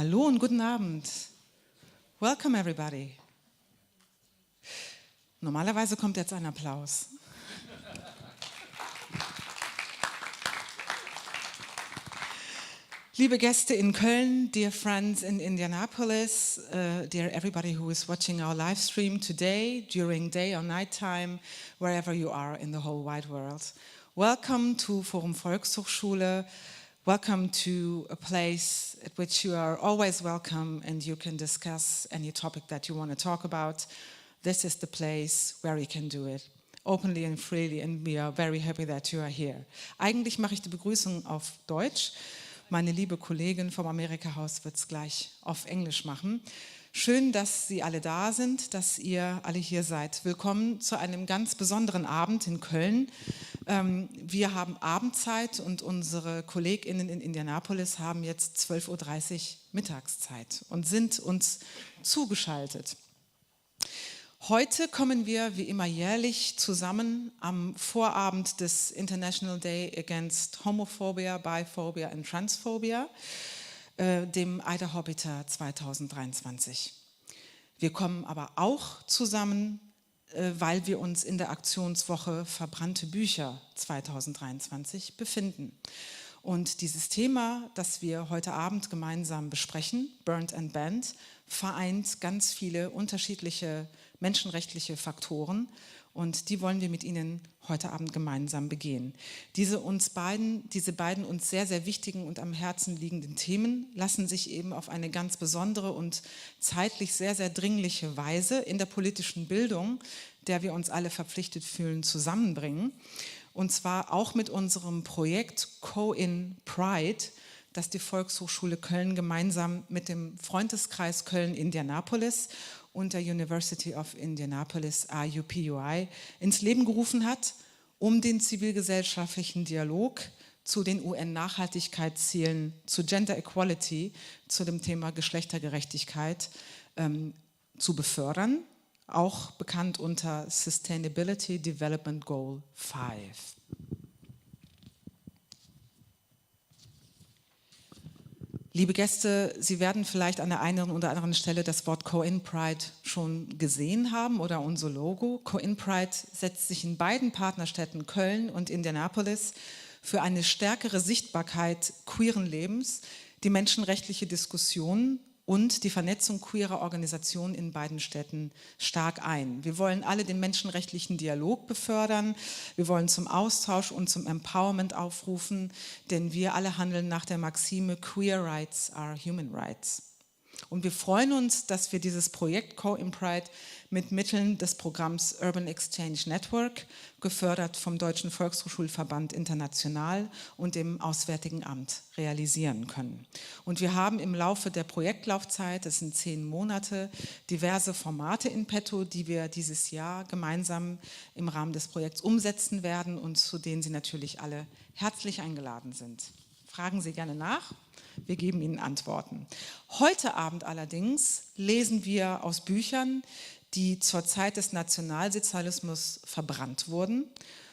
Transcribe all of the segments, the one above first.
Hallo und guten Abend. Welcome everybody. Normalerweise kommt jetzt ein Applaus. Liebe Gäste in Köln, dear friends in Indianapolis, dear everybody who is watching our live stream today, during day or night time, wherever you are in the whole wide world. Welcome to Forum Volkshochschule. Welcome to a place at which you are always welcome and you can discuss any topic that you want to talk about. This is the place where we can do it openly and freely and we are very happy that you are here. Eigentlich mache ich die Begrüßung auf Deutsch. Meine liebe Kollegin vom Amerika-Haus wird es gleich auf Englisch machen. Schön, dass Sie alle da sind, dass ihr alle hier seid. Willkommen zu einem ganz besonderen Abend in Köln. Wir haben Abendzeit und unsere KollegInnen in Indianapolis haben jetzt 12:30 Uhr Mittagszeit und sind uns zugeschaltet. Heute kommen wir wie immer jährlich zusammen am Vorabend des International Day Against Homophobia, Biphobia and Transphobia, dem IDAHOBITA 2023. Wir kommen aber auch zusammen, weil wir uns in der Aktionswoche Verbrannte Bücher 2023 befinden. Und dieses Thema, das wir heute Abend gemeinsam besprechen, Burnt&Banned, vereint ganz viele unterschiedliche menschenrechtliche Faktoren und die wollen wir mit Ihnen heute Abend gemeinsam begehen. Diese beiden uns sehr, sehr wichtigen und am Herzen liegenden Themen lassen sich eben auf eine ganz besondere und zeitlich sehr, sehr dringliche Weise in der politischen Bildung, der wir uns alle verpflichtet fühlen, zusammenbringen. Und zwar auch mit unserem Projekt Pride, das die Volkshochschule Köln gemeinsam mit dem Freundeskreis Köln-Indianapolis und der University of Indianapolis, IUPUI, ins Leben gerufen hat, um den zivilgesellschaftlichen Dialog zu den UN-Nachhaltigkeitszielen, zu Gender Equality, zu dem Thema Geschlechtergerechtigkeit zu befördern, auch bekannt unter Sustainability Development Goal 5. Liebe Gäste, Sie werden vielleicht an der einen oder anderen Stelle das Wort Pride schon gesehen haben oder unser Logo. Pride setzt sich in beiden Partnerstädten Köln und Indianapolis für eine stärkere Sichtbarkeit queeren Lebens, die menschenrechtliche Diskussion und die Vernetzung queerer Organisationen in beiden Städten stark ein. Wir wollen alle den menschenrechtlichen Dialog befördern, wir wollen zum Austausch und zum Empowerment aufrufen, denn wir alle handeln nach der Maxime Queer Rights are Human Rights. Und wir freuen uns, dass wir dieses Projekt Pride mit Mitteln des Programms Urban Exchange Network, gefördert vom Deutschen Volkshochschulverband International und dem Auswärtigen Amt, realisieren können. Und wir haben im Laufe der Projektlaufzeit, das sind 10 Monate, diverse Formate in petto, die wir dieses Jahr gemeinsam im Rahmen des Projekts umsetzen werden und zu denen Sie natürlich alle herzlich eingeladen sind. Fragen Sie gerne nach. Wir geben Ihnen Antworten. Heute Abend allerdings lesen wir aus Büchern, die zur Zeit des Nationalsozialismus verbrannt wurden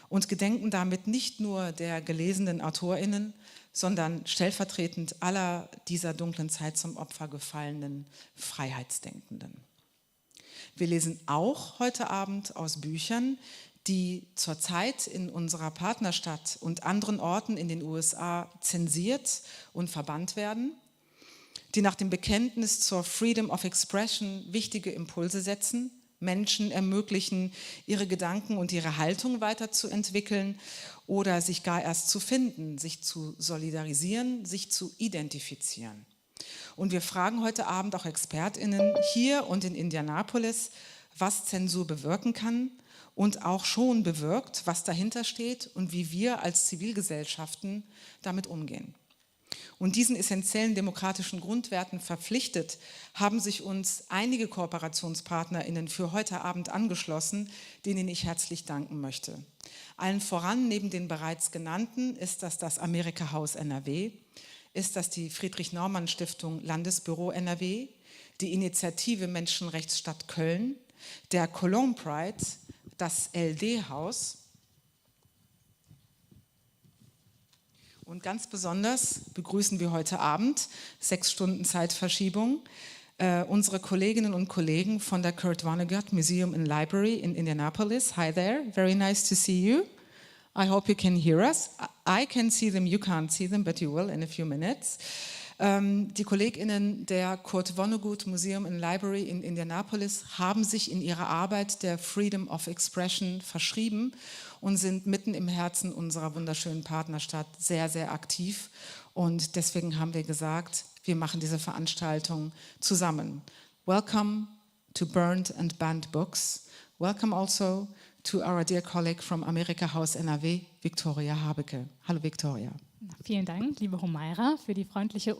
und gedenken damit nicht nur der gelesenen AutorInnen, sondern stellvertretend aller dieser dunklen Zeit zum Opfer gefallenen Freiheitsdenkenden. Wir lesen auch heute Abend aus Büchern, die zurzeit in unserer Partnerstadt und anderen Orten in den USA zensiert und verbannt werden, die nach dem Bekenntnis zur Freedom of Expression wichtige Impulse setzen, Menschen ermöglichen, ihre Gedanken und ihre Haltung weiterzuentwickeln oder sich gar erst zu finden, sich zu solidarisieren, sich zu identifizieren. Und wir fragen heute Abend auch ExpertInnen hier und in Indianapolis, was Zensur bewirken kann und auch schon bewirkt, was dahinter steht und wie wir als Zivilgesellschaften damit umgehen. Und diesen essentiellen demokratischen Grundwerten verpflichtet, haben sich uns einige KooperationspartnerInnen für heute Abend angeschlossen, denen ich herzlich danken möchte. Allen voran, neben den bereits genannten, ist das Amerika-Haus NRW, ist das die Friedrich-Naumann-Stiftung Landesbüro NRW, die Initiative Menschenrechtsstadt Köln, der Cologne Pride, das LD-Haus Und ganz besonders begrüßen wir heute Abend, 6 Stunden Zeitverschiebung, unsere Kolleginnen und Kollegen von der Vonnegut Museum and Library in Indianapolis. Hi there, very nice to see you. I hope you can hear us. I can see them, you can't see them, but you will in a few minutes. Die KollegInnen der Vonnegut Museum and Library in Indianapolis haben sich in ihrer Arbeit der Freedom of Expression verschrieben und sind mitten im Herzen unserer wunderschönen Partnerstadt sehr, sehr aktiv. Und deswegen haben wir gesagt, wir machen diese Veranstaltung zusammen. Welcome to Burnt&Banned Books. Welcome also to our dear colleague from Amerika Haus NRW, Victoria Habecke. Hallo Victoria. Vielen Dank, liebe Humaira, für die freundliche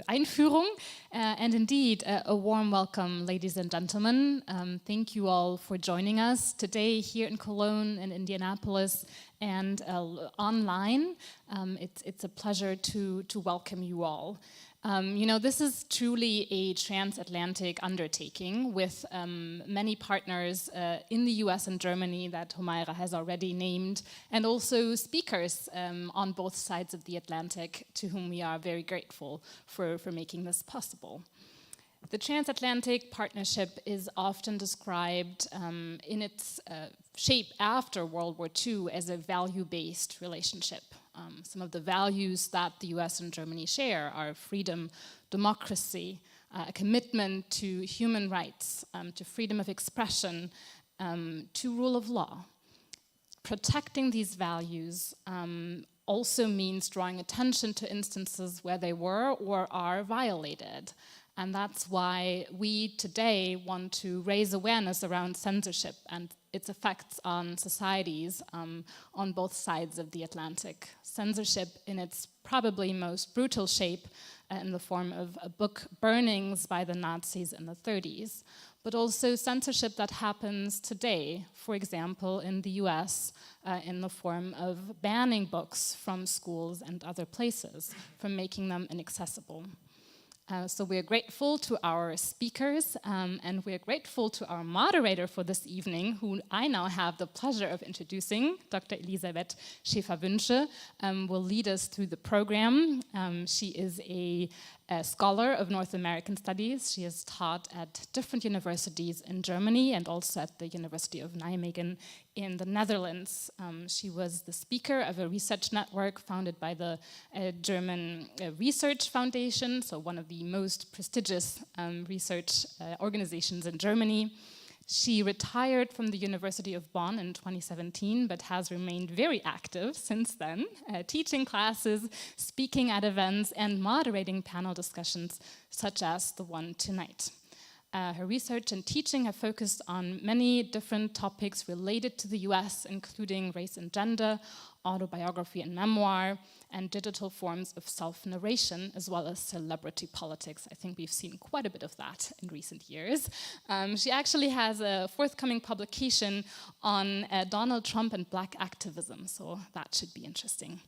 Einführung. And indeed, a warm welcome, ladies and gentlemen. Thank you all for joining us today here in Cologne and Indianapolis and online. It's a pleasure to welcome you all. You know, this is truly a transatlantic undertaking with many partners in the US and Germany that Humaira has already named, and also speakers on both sides of the Atlantic to whom we are very grateful for making this possible. The transatlantic partnership is often described in its shape after World War II as a value-based relationship. Some of the values that the US and Germany share are freedom, democracy, a commitment to human rights, to freedom of expression, to rule of law. Protecting these values also means drawing attention to instances where they were or are violated. And that's why we today want to raise awareness around censorship and its effects on societies on both sides of the Atlantic. Censorship in its probably most brutal shape in the form of book burnings by the Nazis in the 30s, but also censorship that happens today, for example, in the US, in the form of banning books from schools and other places, from making them inaccessible. So we're grateful to our speakers and we're grateful to our moderator for this evening, who I now have the pleasure of introducing. Dr. Elisabeth Schäfer-Wünsche will lead us through the program. She is a scholar of North American Studies. She has taught at different universities in Germany and also at the University of Nijmegen in the Netherlands. She was the speaker of a research network founded by the German Research Foundation, so one of the most prestigious research organizations in Germany. She retired from the University of Bonn in 2017, but has remained very active since then, teaching classes, speaking at events, and moderating panel discussions such as the one tonight. Her research and teaching have focused on many different topics related to the US, including race and gender, autobiography and memoir, and digital forms of self-narration, as well as celebrity politics. I think we've seen quite a bit of that in recent years. She actually has a forthcoming publication on Donald Trump and Black activism, so that should be interesting.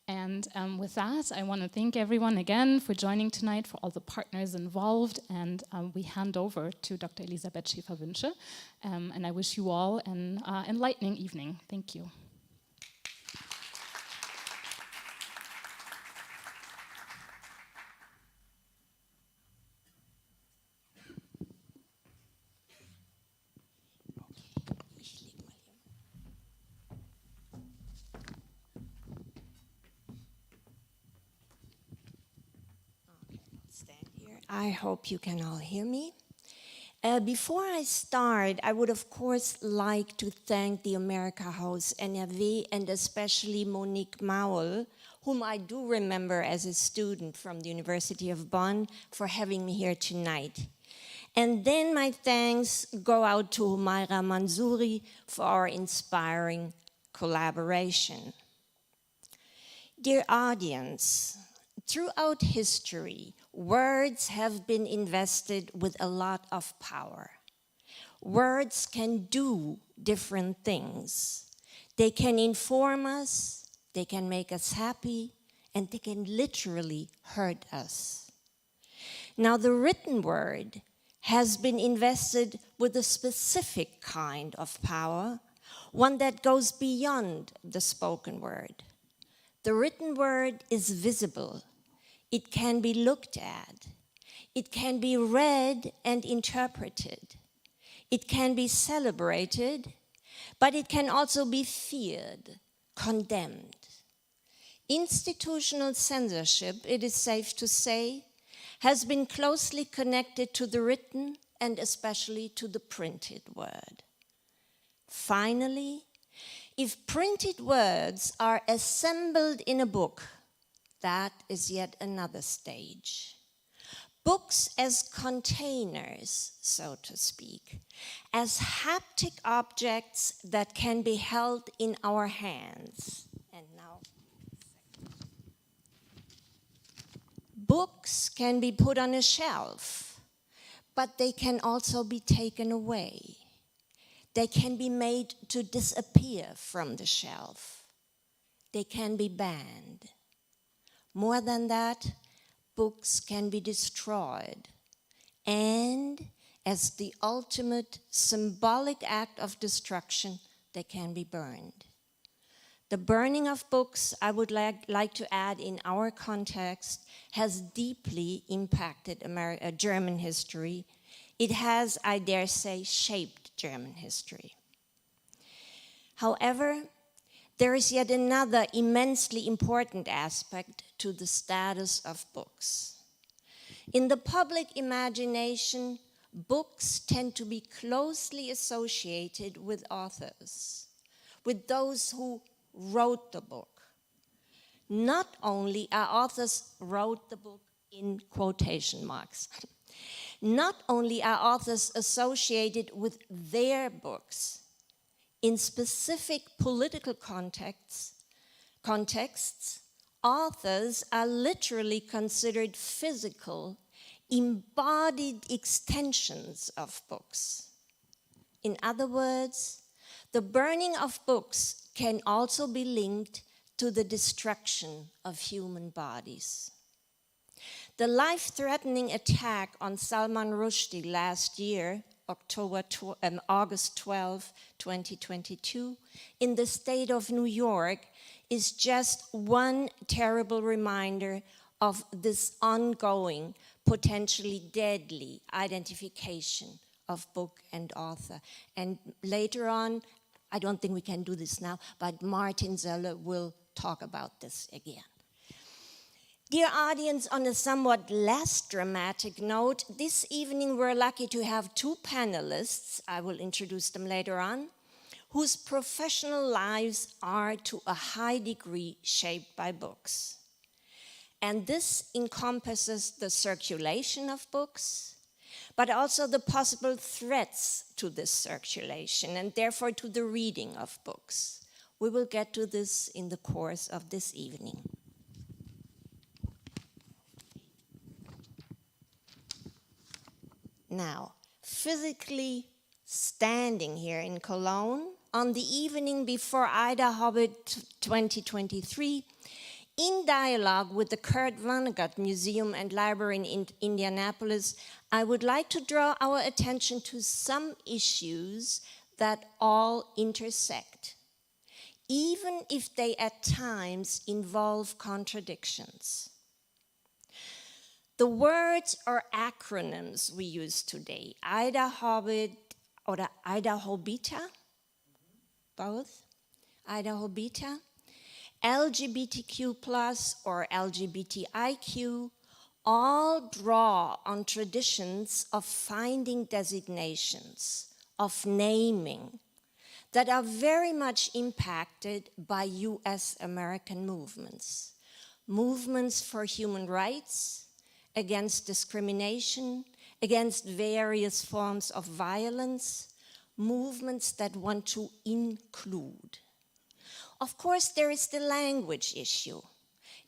And with that, I want to thank everyone again for joining tonight, for all the partners involved, and we hand over to Dr. Elisabeth Schäfer-Wünsche, and I wish you all an enlightening evening. Thank you. I hope you can all hear me. Before I start, I would of course like to thank the Amerika Haus NRW and especially Monique Maul, whom I do remember as a student from the University of Bonn, for having me here tonight. And then my thanks go out to Humaira Mansouri for our inspiring collaboration. Dear audience, throughout history, words have been invested with a lot of power. Words can do different things. They can inform us, they can make us happy, and they can literally hurt us. Now, the written word has been invested with a specific kind of power, one that goes beyond the spoken word. The written word is visible. It can be looked at. It can be read and interpreted. It can be celebrated, but it can also be feared, condemned. Institutional censorship, it is safe to say, has been closely connected to the written and especially to the printed word. Finally, if printed words are assembled in a book, that is yet another stage. Books as containers, so to speak, as haptic objects that can be held in our hands. And now, books can be put on a shelf, but they can also be taken away. They can be made to disappear from the shelf. They can be banned. More than that, books can be destroyed. And as the ultimate symbolic act of destruction, they can be burned. The burning of books, I would like to add in our context, has deeply impacted German history. It has, I dare say, shaped German history. However, there is yet another immensely important aspect to the status of books. In the public imagination, books tend to be closely associated with authors, with those who wrote the book. Not only are authors wrote the book in quotation marks, not only are authors associated with their books, in specific political contexts, authors are literally considered physical, embodied extensions of books. In other words, the burning of books can also be linked to the destruction of human bodies. The life-threatening attack on Salman Rushdie last year, August 12, 2022, in the state of New York, is just one terrible reminder of this ongoing, potentially deadly identification of book and author. And later on, I don't think we can do this now, but Martin Söller will talk about this again. Dear audience, on a somewhat less dramatic note, this evening we're lucky to have two panelists, I will introduce them later on, whose professional lives are to a high degree shaped by books. And this encompasses the circulation of books, but also the possible threats to this circulation and therefore to the reading of books. We will get to this in the course of this evening. Now, physically standing here in Cologne on the evening before IDAHOBITA 2023, in dialogue with the Kurt Vonnegut Museum and Library in Indianapolis, I would like to draw our attention to some issues that all intersect, even if they at times involve contradictions. The words or acronyms we use today, IDAHOBITA or IDAHOBITA, both, IDAHOBITA, LGBTQ+ or LGBTIQ, all draw on traditions of finding designations, of naming, that are very much impacted by US-American movements. Movements for human rights, against discrimination, against various forms of violence, movements that want to include. Of course, there is the language issue.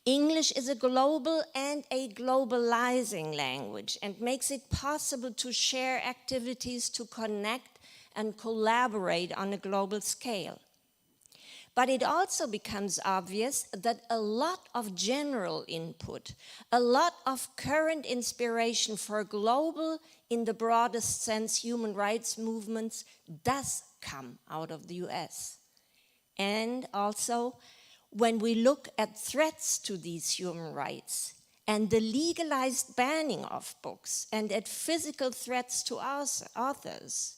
English is a global and a globalizing language and makes it possible to share activities, to connect and collaborate on a global scale. But it also becomes obvious that a lot of general input, a lot of current inspiration for global, in the broadest sense, human rights movements does come out of the US. And also, when we look at threats to these human rights and the legalized banning of books and at physical threats to authors,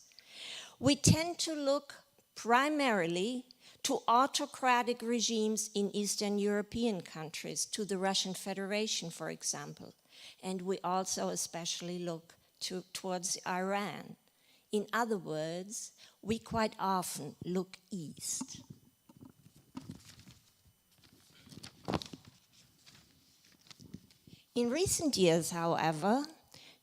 we tend to look primarily to autocratic regimes in Eastern European countries, to the Russian Federation, for example. And we also especially look towards Iran. In other words, we quite often look east. In recent years, however,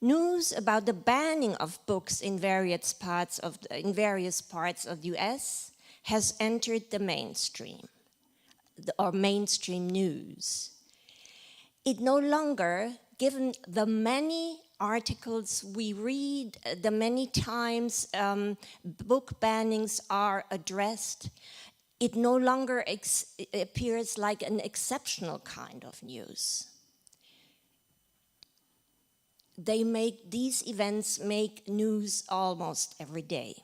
news about the banning of books in various parts of the US has entered the mainstream, or mainstream news. It no longer, given the many articles we read, the many times book bannings are addressed, it no longer appears like an exceptional kind of news. These events make news almost every day.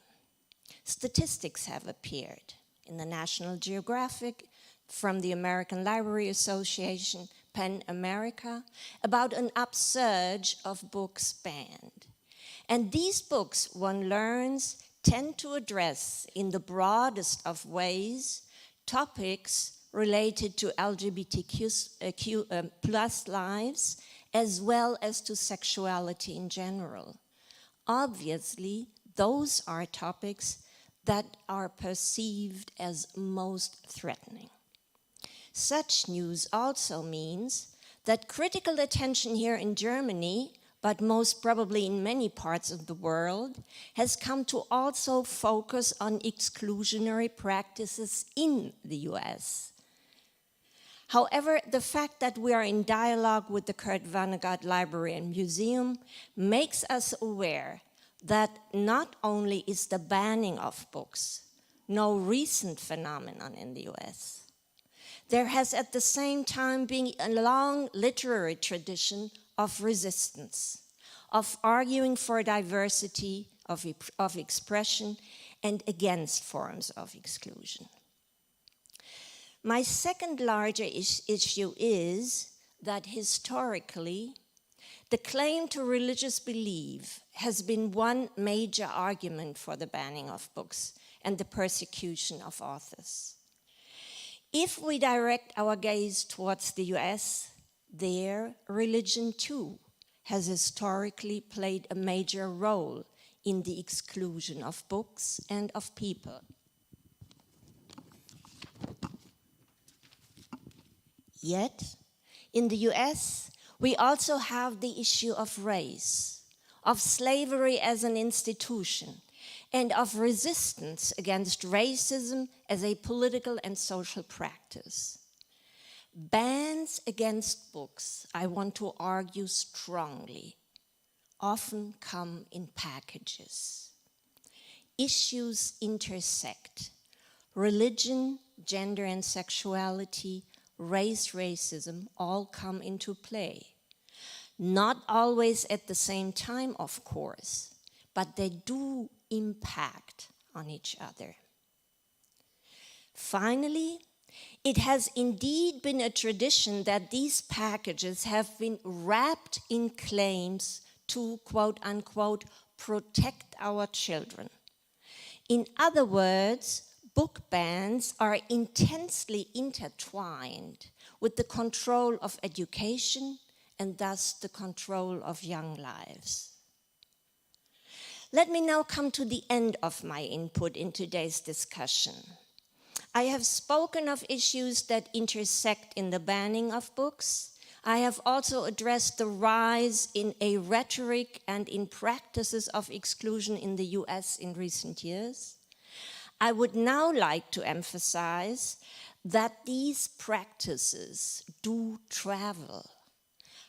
Statistics have appeared in the National Geographic, from the American Library Association, PEN America, about an upsurge of books banned. And these books, one learns, tend to address in the broadest of ways topics related to LGBTQ plus lives, as well as to sexuality in general. Obviously, those are topics that are perceived as most threatening. Such news also means that critical attention here in Germany, but most probably in many parts of the world, has come to also focus on exclusionary practices in the US. However, the fact that we are in dialogue with the Kurt Vonnegut Library and Museum makes us aware that not only is the banning of books no recent phenomenon in the US, there has at the same time been a long literary tradition of resistance, of arguing for diversity of expression and against forms of exclusion. My second larger issue is that historically, the claim to religious belief has been one major argument for the banning of books and the persecution of authors. If we direct our gaze towards the US, there religion too has historically played a major role in the exclusion of books and of people. Yet, in the US, we also have the issue of race, of slavery as an institution, and of resistance against racism as a political and social practice. Bans against books, I want to argue strongly, often come in packages. Issues intersect. Religion, gender and sexuality, race, racism, all come into play. Not always at the same time, of course, but they do impact on each other. Finally, it has indeed been a tradition that these packages have been wrapped in claims to, quote unquote, protect our children. In other words, book bans are intensely intertwined with the control of education and thus the control of young lives. Let me now come to the end of my input in today's discussion. I have spoken of issues that intersect in the banning of books. I have also addressed the rise in a rhetoric and in practices of exclusion in the US in recent years. I would now like to emphasize that these practices do travel.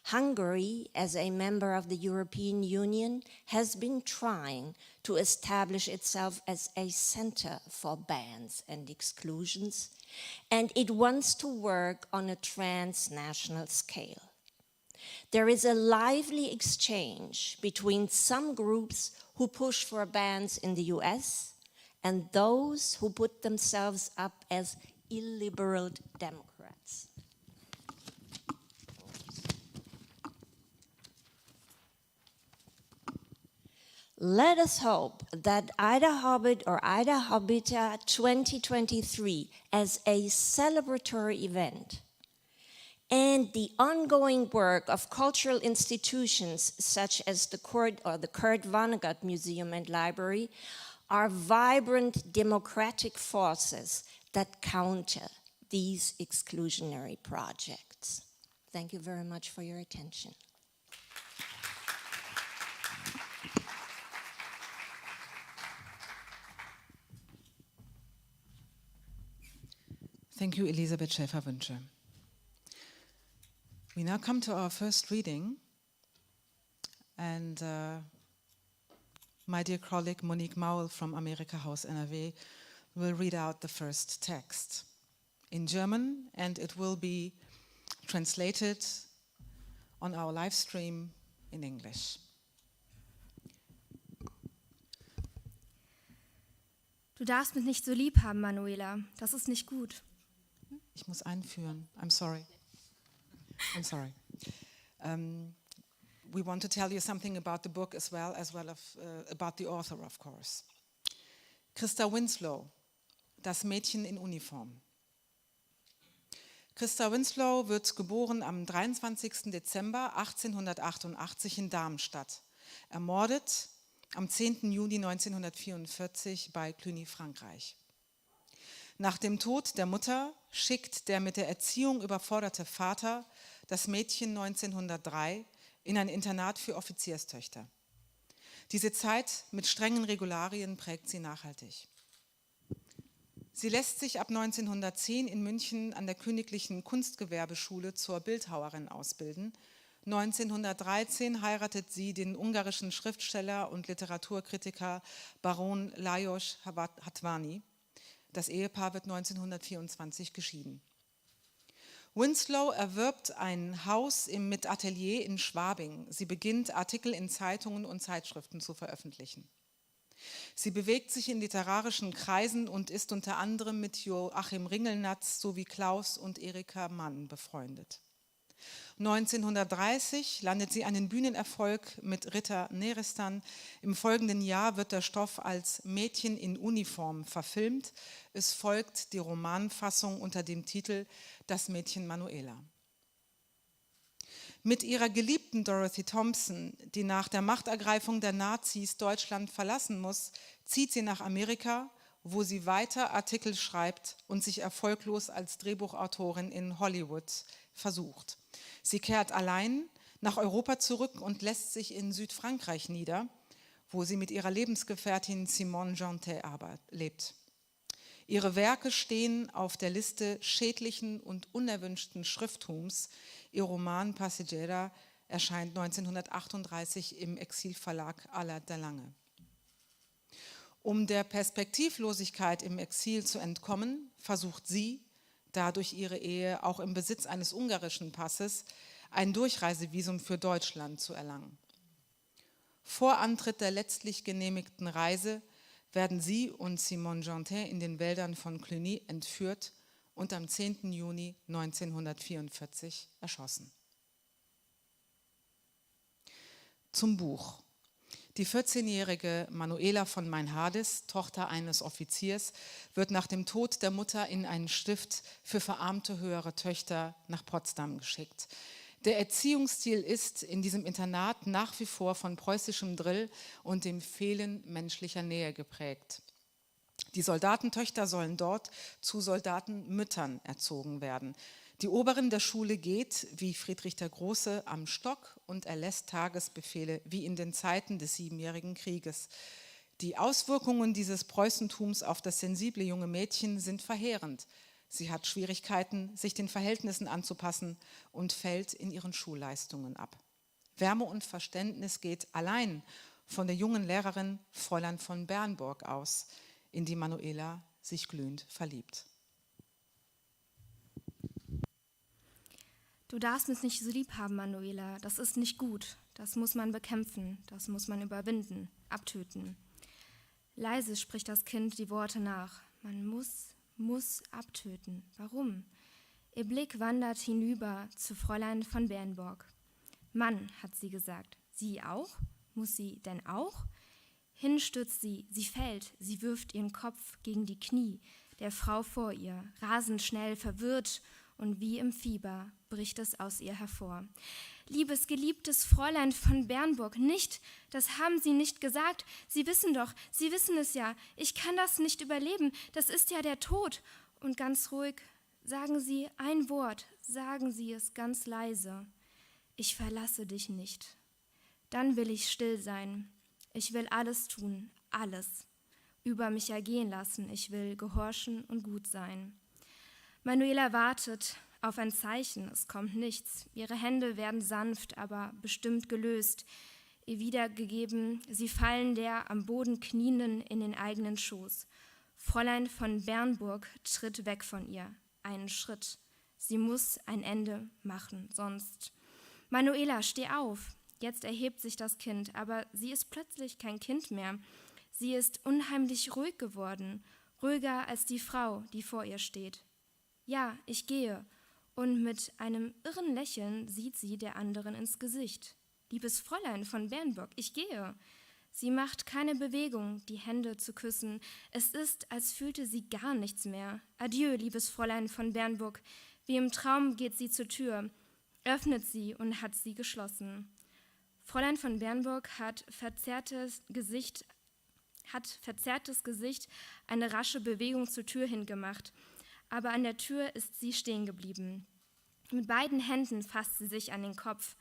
Hungary, as a member of the European Union, has been trying to establish itself as a center for bans and exclusions, and it wants to work on a transnational scale. There is a lively exchange between some groups who push for bans in the US and those who put themselves up as illiberal Democrats. Let us hope that IDAHOBIT or IDAHOBITA 2023 as a celebratory event and the ongoing work of cultural institutions such as the Kurt Vonnegut Museum and Library are vibrant democratic forces that counter these exclusionary projects. Thank you very much for your attention. Thank you, Elisabeth Schäfer-Wünsche. We now come to our first reading, and my dear colleague Monique Maul from Amerika Haus NRW will read out the first text in German, and it will be translated on our live stream in English. Du darfst mich nicht so lieb haben, Manuela. Das ist nicht gut. Ich muss einführen. I'm sorry. We want to tell you something about the book as well as about the author, of course. Christa Winslow, das Mädchen in Uniform. Christa Winslow wird geboren am 23. Dezember 1888 in Darmstadt, ermordet am 10. Juni 1944 bei Cluny, Frankreich. Nach dem Tod der Mutter schickt der mit der Erziehung überforderte Vater das Mädchen 1903 in ein Internat für Offizierstöchter. Diese Zeit mit strengen Regularien prägt sie nachhaltig. Sie lässt sich ab 1910 in München an der Königlichen Kunstgewerbeschule zur Bildhauerin ausbilden. 1913 heiratet sie den ungarischen Schriftsteller und Literaturkritiker Baron Lajos Hatvany. Das Ehepaar wird 1924 geschieden. Winslow erwirbt ein Haus mit Atelier in Schwabing. Sie beginnt, Artikel in Zeitungen und Zeitschriften zu veröffentlichen. Sie bewegt sich in literarischen Kreisen und ist unter anderem mit Joachim Ringelnatz sowie Klaus und Erika Mann befreundet. 1930 landet sie einen Bühnenerfolg mit Ritter Nerestan. Im folgenden Jahr wird der Stoff als Mädchen in Uniform verfilmt. Es folgt die Romanfassung unter dem Titel Das Mädchen Manuela. Mit ihrer Geliebten Dorothy Thompson, die nach der Machtergreifung der Nazis Deutschland verlassen muss, zieht sie nach Amerika, wo sie weiter Artikel schreibt und sich erfolglos als Drehbuchautorin in Hollywood versucht. Sie kehrt allein nach Europa zurück und lässt sich in Südfrankreich nieder, wo sie mit ihrer Lebensgefährtin Simone Jantet lebt. Ihre Werke stehen auf der Liste schädlichen und unerwünschten Schrifttums. Ihr Roman Passeggera erscheint 1938 im Exilverlag Allard der Lange. Um der Perspektivlosigkeit im Exil zu entkommen, versucht sie, da durch ihre Ehe auch im Besitz eines ungarischen Passes, ein Durchreisevisum für Deutschland zu erlangen. Vor Antritt der letztlich genehmigten Reise werden sie und Simone Jantet in den Wäldern von Cluny entführt und am 10. Juni 1944 erschossen. Zum Buch. Die 14-jährige Manuela von Meinhardis, Tochter eines Offiziers, wird nach dem Tod der Mutter in einen Stift für verarmte höhere Töchter nach Potsdam geschickt. Der Erziehungsstil ist in diesem Internat nach wie vor von preußischem Drill und dem Fehlen menschlicher Nähe geprägt. Die Soldatentöchter sollen dort zu Soldatenmüttern erzogen werden. Die Oberin der Schule geht, wie Friedrich der Große, am Stock und erlässt Tagesbefehle, wie in den Zeiten des Siebenjährigen Krieges. Die Auswirkungen dieses Preußentums auf das sensible junge Mädchen sind verheerend. Sie hat Schwierigkeiten, sich den Verhältnissen anzupassen und fällt in ihren Schulleistungen ab. Wärme und Verständnis geht allein von der jungen Lehrerin Fräulein von Bernburg aus, in die Manuela sich glühend verliebt. Du darfst mich nicht so lieb haben, Manuela. Das ist nicht gut. Das muss man bekämpfen. Das muss man überwinden, abtöten. Leise spricht das Kind die Worte nach. Man muss abtöten. Warum? Ihr Blick wandert hinüber zu Fräulein von Bernburg. Mann, hat sie gesagt. Sie auch? Muss sie denn auch? Hin stürzt sie fällt, sie wirft ihren Kopf gegen die Knie der Frau vor ihr, rasend schnell, verwirrt und wie im Fieber bricht es aus ihr hervor. Liebes, geliebtes Fräulein von Bernburg, nicht, das haben Sie nicht gesagt. Sie wissen doch, Sie wissen es ja. Ich kann das nicht überleben, das ist ja der Tod. Und ganz ruhig, sagen Sie ein Wort, sagen Sie es ganz leise. Ich verlasse dich nicht. Dann will ich still sein. Ich will alles tun, alles. Über mich ergehen lassen. Ich will gehorchen und gut sein. Manuela wartet auf ein Zeichen, es kommt nichts. Ihre Hände werden sanft, aber bestimmt gelöst. Ihr wiedergegeben, sie fallen der am Boden Knienden in den eigenen Schoß. Fräulein von Bernburg tritt weg von ihr. Einen Schritt. Sie muss ein Ende machen, sonst. Manuela, steh auf. Jetzt erhebt sich das Kind, aber sie ist plötzlich kein Kind mehr. Sie ist unheimlich ruhig geworden, ruhiger als die Frau, die vor ihr steht. Ja, ich gehe. Und mit einem irren Lächeln sieht sie der anderen ins Gesicht. Liebes Fräulein von Bernburg, ich gehe. Sie macht keine Bewegung, die Hände zu küssen. Es ist, als fühlte sie gar nichts mehr. Adieu, liebes Fräulein von Bernburg. Wie im Traum geht sie zur Tür, öffnet sie und hat sie geschlossen. Fräulein von Bernburg hat verzerrtes Gesicht, eine rasche Bewegung zur Tür hingemacht. Aber an der Tür ist sie stehen geblieben. Mit beiden Händen fasst sie sich an den Kopf.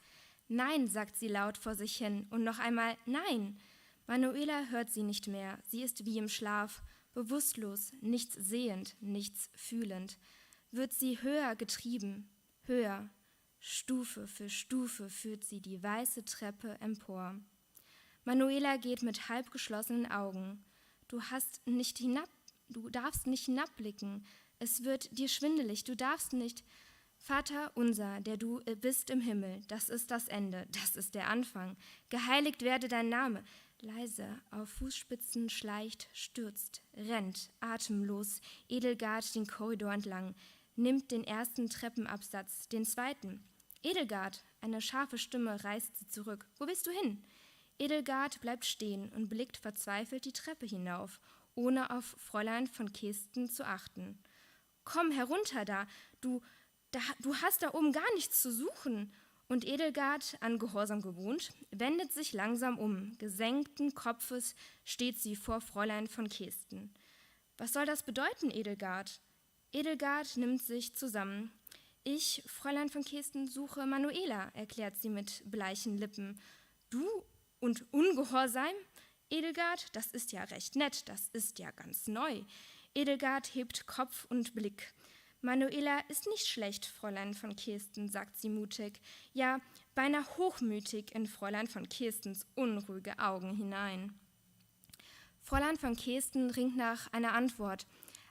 Nein, sagt sie laut vor sich hin und noch einmal nein. Manuela hört sie nicht mehr. Sie ist wie im Schlaf, bewusstlos, nichts sehend, nichts fühlend. Wird sie höher getrieben, höher. Stufe für Stufe führt sie die weiße Treppe empor. Manuela geht mit halb geschlossenen Augen. Du darfst nicht hinabblicken. Es wird dir schwindelig, du darfst nicht. Vater unser, der du bist im Himmel, das ist das Ende, das ist der Anfang. Geheiligt werde dein Name. Leise, auf Fußspitzen schleicht, stürzt, rennt, atemlos, Edelgard den Korridor entlang, nimmt den ersten Treppenabsatz, den zweiten. Edelgard, eine scharfe Stimme reißt sie zurück. Wo willst du hin? Edelgard bleibt stehen und blickt verzweifelt die Treppe hinauf, ohne auf Fräulein von Kesten zu achten. Komm herunter da, du hast da oben gar nichts zu suchen. Und Edelgard, an Gehorsam gewohnt, wendet sich langsam um. Gesenkten Kopfes steht sie vor Fräulein von Kesten. Was soll das bedeuten, Edelgard? Edelgard nimmt sich zusammen. Ich, Fräulein von Kesten, suche Manuela, erklärt sie mit bleichen Lippen. Du und Ungehorsam? Edelgard, das ist ja recht nett, das ist ja ganz neu. Edelgard hebt Kopf und Blick. Manuela ist nicht schlecht, Fräulein von Kesten, sagt sie mutig, ja, beinahe hochmütig in Fräulein von Kestens unruhige Augen hinein. Fräulein von Kesten ringt nach einer Antwort,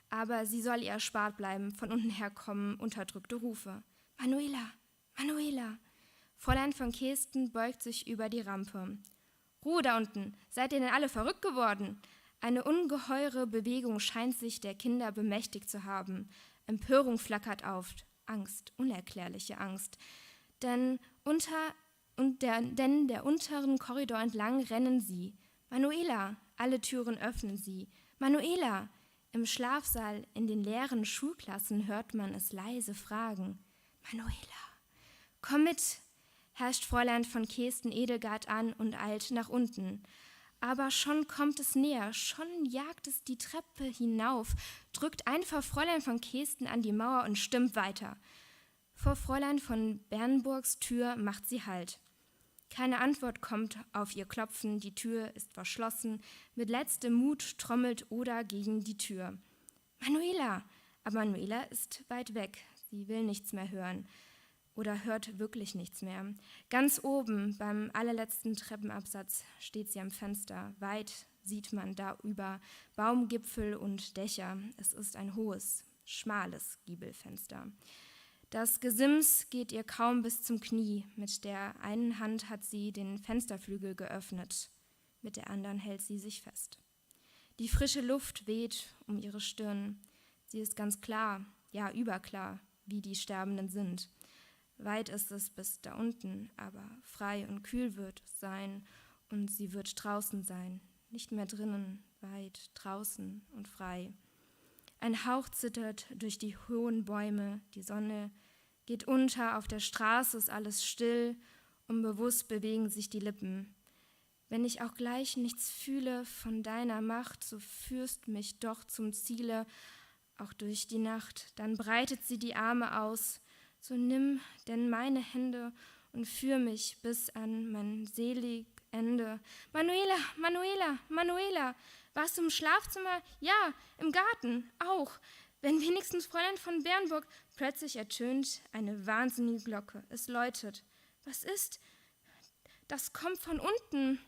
aber sie soll ihr erspart bleiben, von unten her kommen unterdrückte Rufe. Manuela, Manuela! Fräulein von Kesten beugt sich über die Rampe. Ruhe da unten, seid ihr denn alle verrückt geworden? Eine ungeheure Bewegung scheint sich der Kinder bemächtigt zu haben. Empörung flackert auf, Angst, unerklärliche Angst. Denn der unteren Korridor entlang rennen sie. Manuela, alle Türen öffnen sie. Manuela! Im Schlafsaal in den leeren Schulklassen hört man es leise fragen. Manuela, komm mit, herrscht Fräulein von Kesten Edelgard an und eilt nach unten. Aber schon kommt es näher, schon jagt es die Treppe hinauf, drückt einfach Fräulein von Kesten an die Mauer und stimmt weiter. Vor Fräulein von Bernburgs Tür macht sie Halt. Keine Antwort kommt auf ihr Klopfen, die Tür ist verschlossen. Mit letztem Mut trommelt Oda gegen die Tür. Manuela! Aber Manuela ist weit weg, sie will nichts mehr hören. Oder hört wirklich nichts mehr. Ganz oben, beim allerletzten Treppenabsatz, steht sie am Fenster. Weit sieht man da über Baumgipfel und Dächer. Es ist ein hohes, schmales Giebelfenster. Das Gesims geht ihr kaum bis zum Knie. Mit der einen Hand hat sie den Fensterflügel geöffnet. Mit der anderen hält sie sich fest. Die frische Luft weht um ihre Stirn. Sie ist ganz klar, ja überklar, wie die Sterbenden sind. Weit ist es bis da unten, aber frei und kühl wird es sein und sie wird draußen sein, nicht mehr drinnen, weit draußen und frei. Ein Hauch zittert durch die hohen Bäume, die Sonne geht unter, auf der Straße ist alles still, unbewusst bewegen sich die Lippen. Wenn ich auch gleich nichts fühle von deiner Macht, so führst mich doch zum Ziele, auch durch die Nacht. Dann breitet sie die Arme aus, so nimm denn meine Hände und führ mich bis an mein selig Ende. Manuela, Manuela, Manuela, warst du im Schlafzimmer? Ja, im Garten auch. Wenn wenigstens Fräulein von Bernburg. Plötzlich ertönt eine wahnsinnige Glocke. Es läutet. Was ist? Das kommt von unten.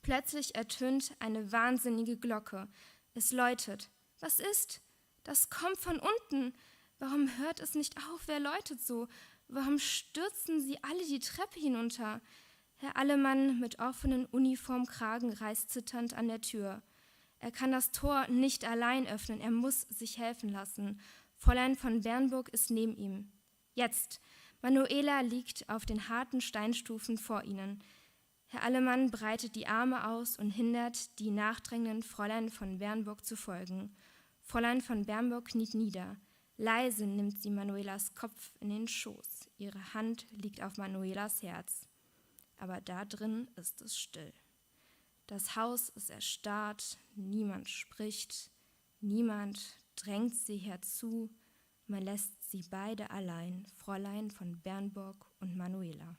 Plötzlich ertönt eine wahnsinnige Glocke. Es läutet. Was ist? Das kommt von unten. Warum hört es nicht auf? Wer läutet so? Warum stürzen sie alle die Treppe hinunter? Herr Allemann mit offenen Uniformkragen reißt zitternd an der Tür. Er kann das Tor nicht allein öffnen, er muss sich helfen lassen. Fräulein von Bernburg ist neben ihm. Jetzt. Manuela liegt auf den harten Steinstufen vor ihnen. Herr Allemann breitet die Arme aus und hindert die nachdrängenden Fräulein von Bernburg zu folgen. Fräulein von Bernburg kniet nieder. Leise nimmt sie Manuelas Kopf in den Schoß. Ihre Hand liegt auf Manuelas Herz. Aber da drin ist es still. Das Haus ist erstarrt, niemand spricht, niemand drängt sie herzu. Man lässt sie beide allein, Fräulein von Bernburg und Manuela.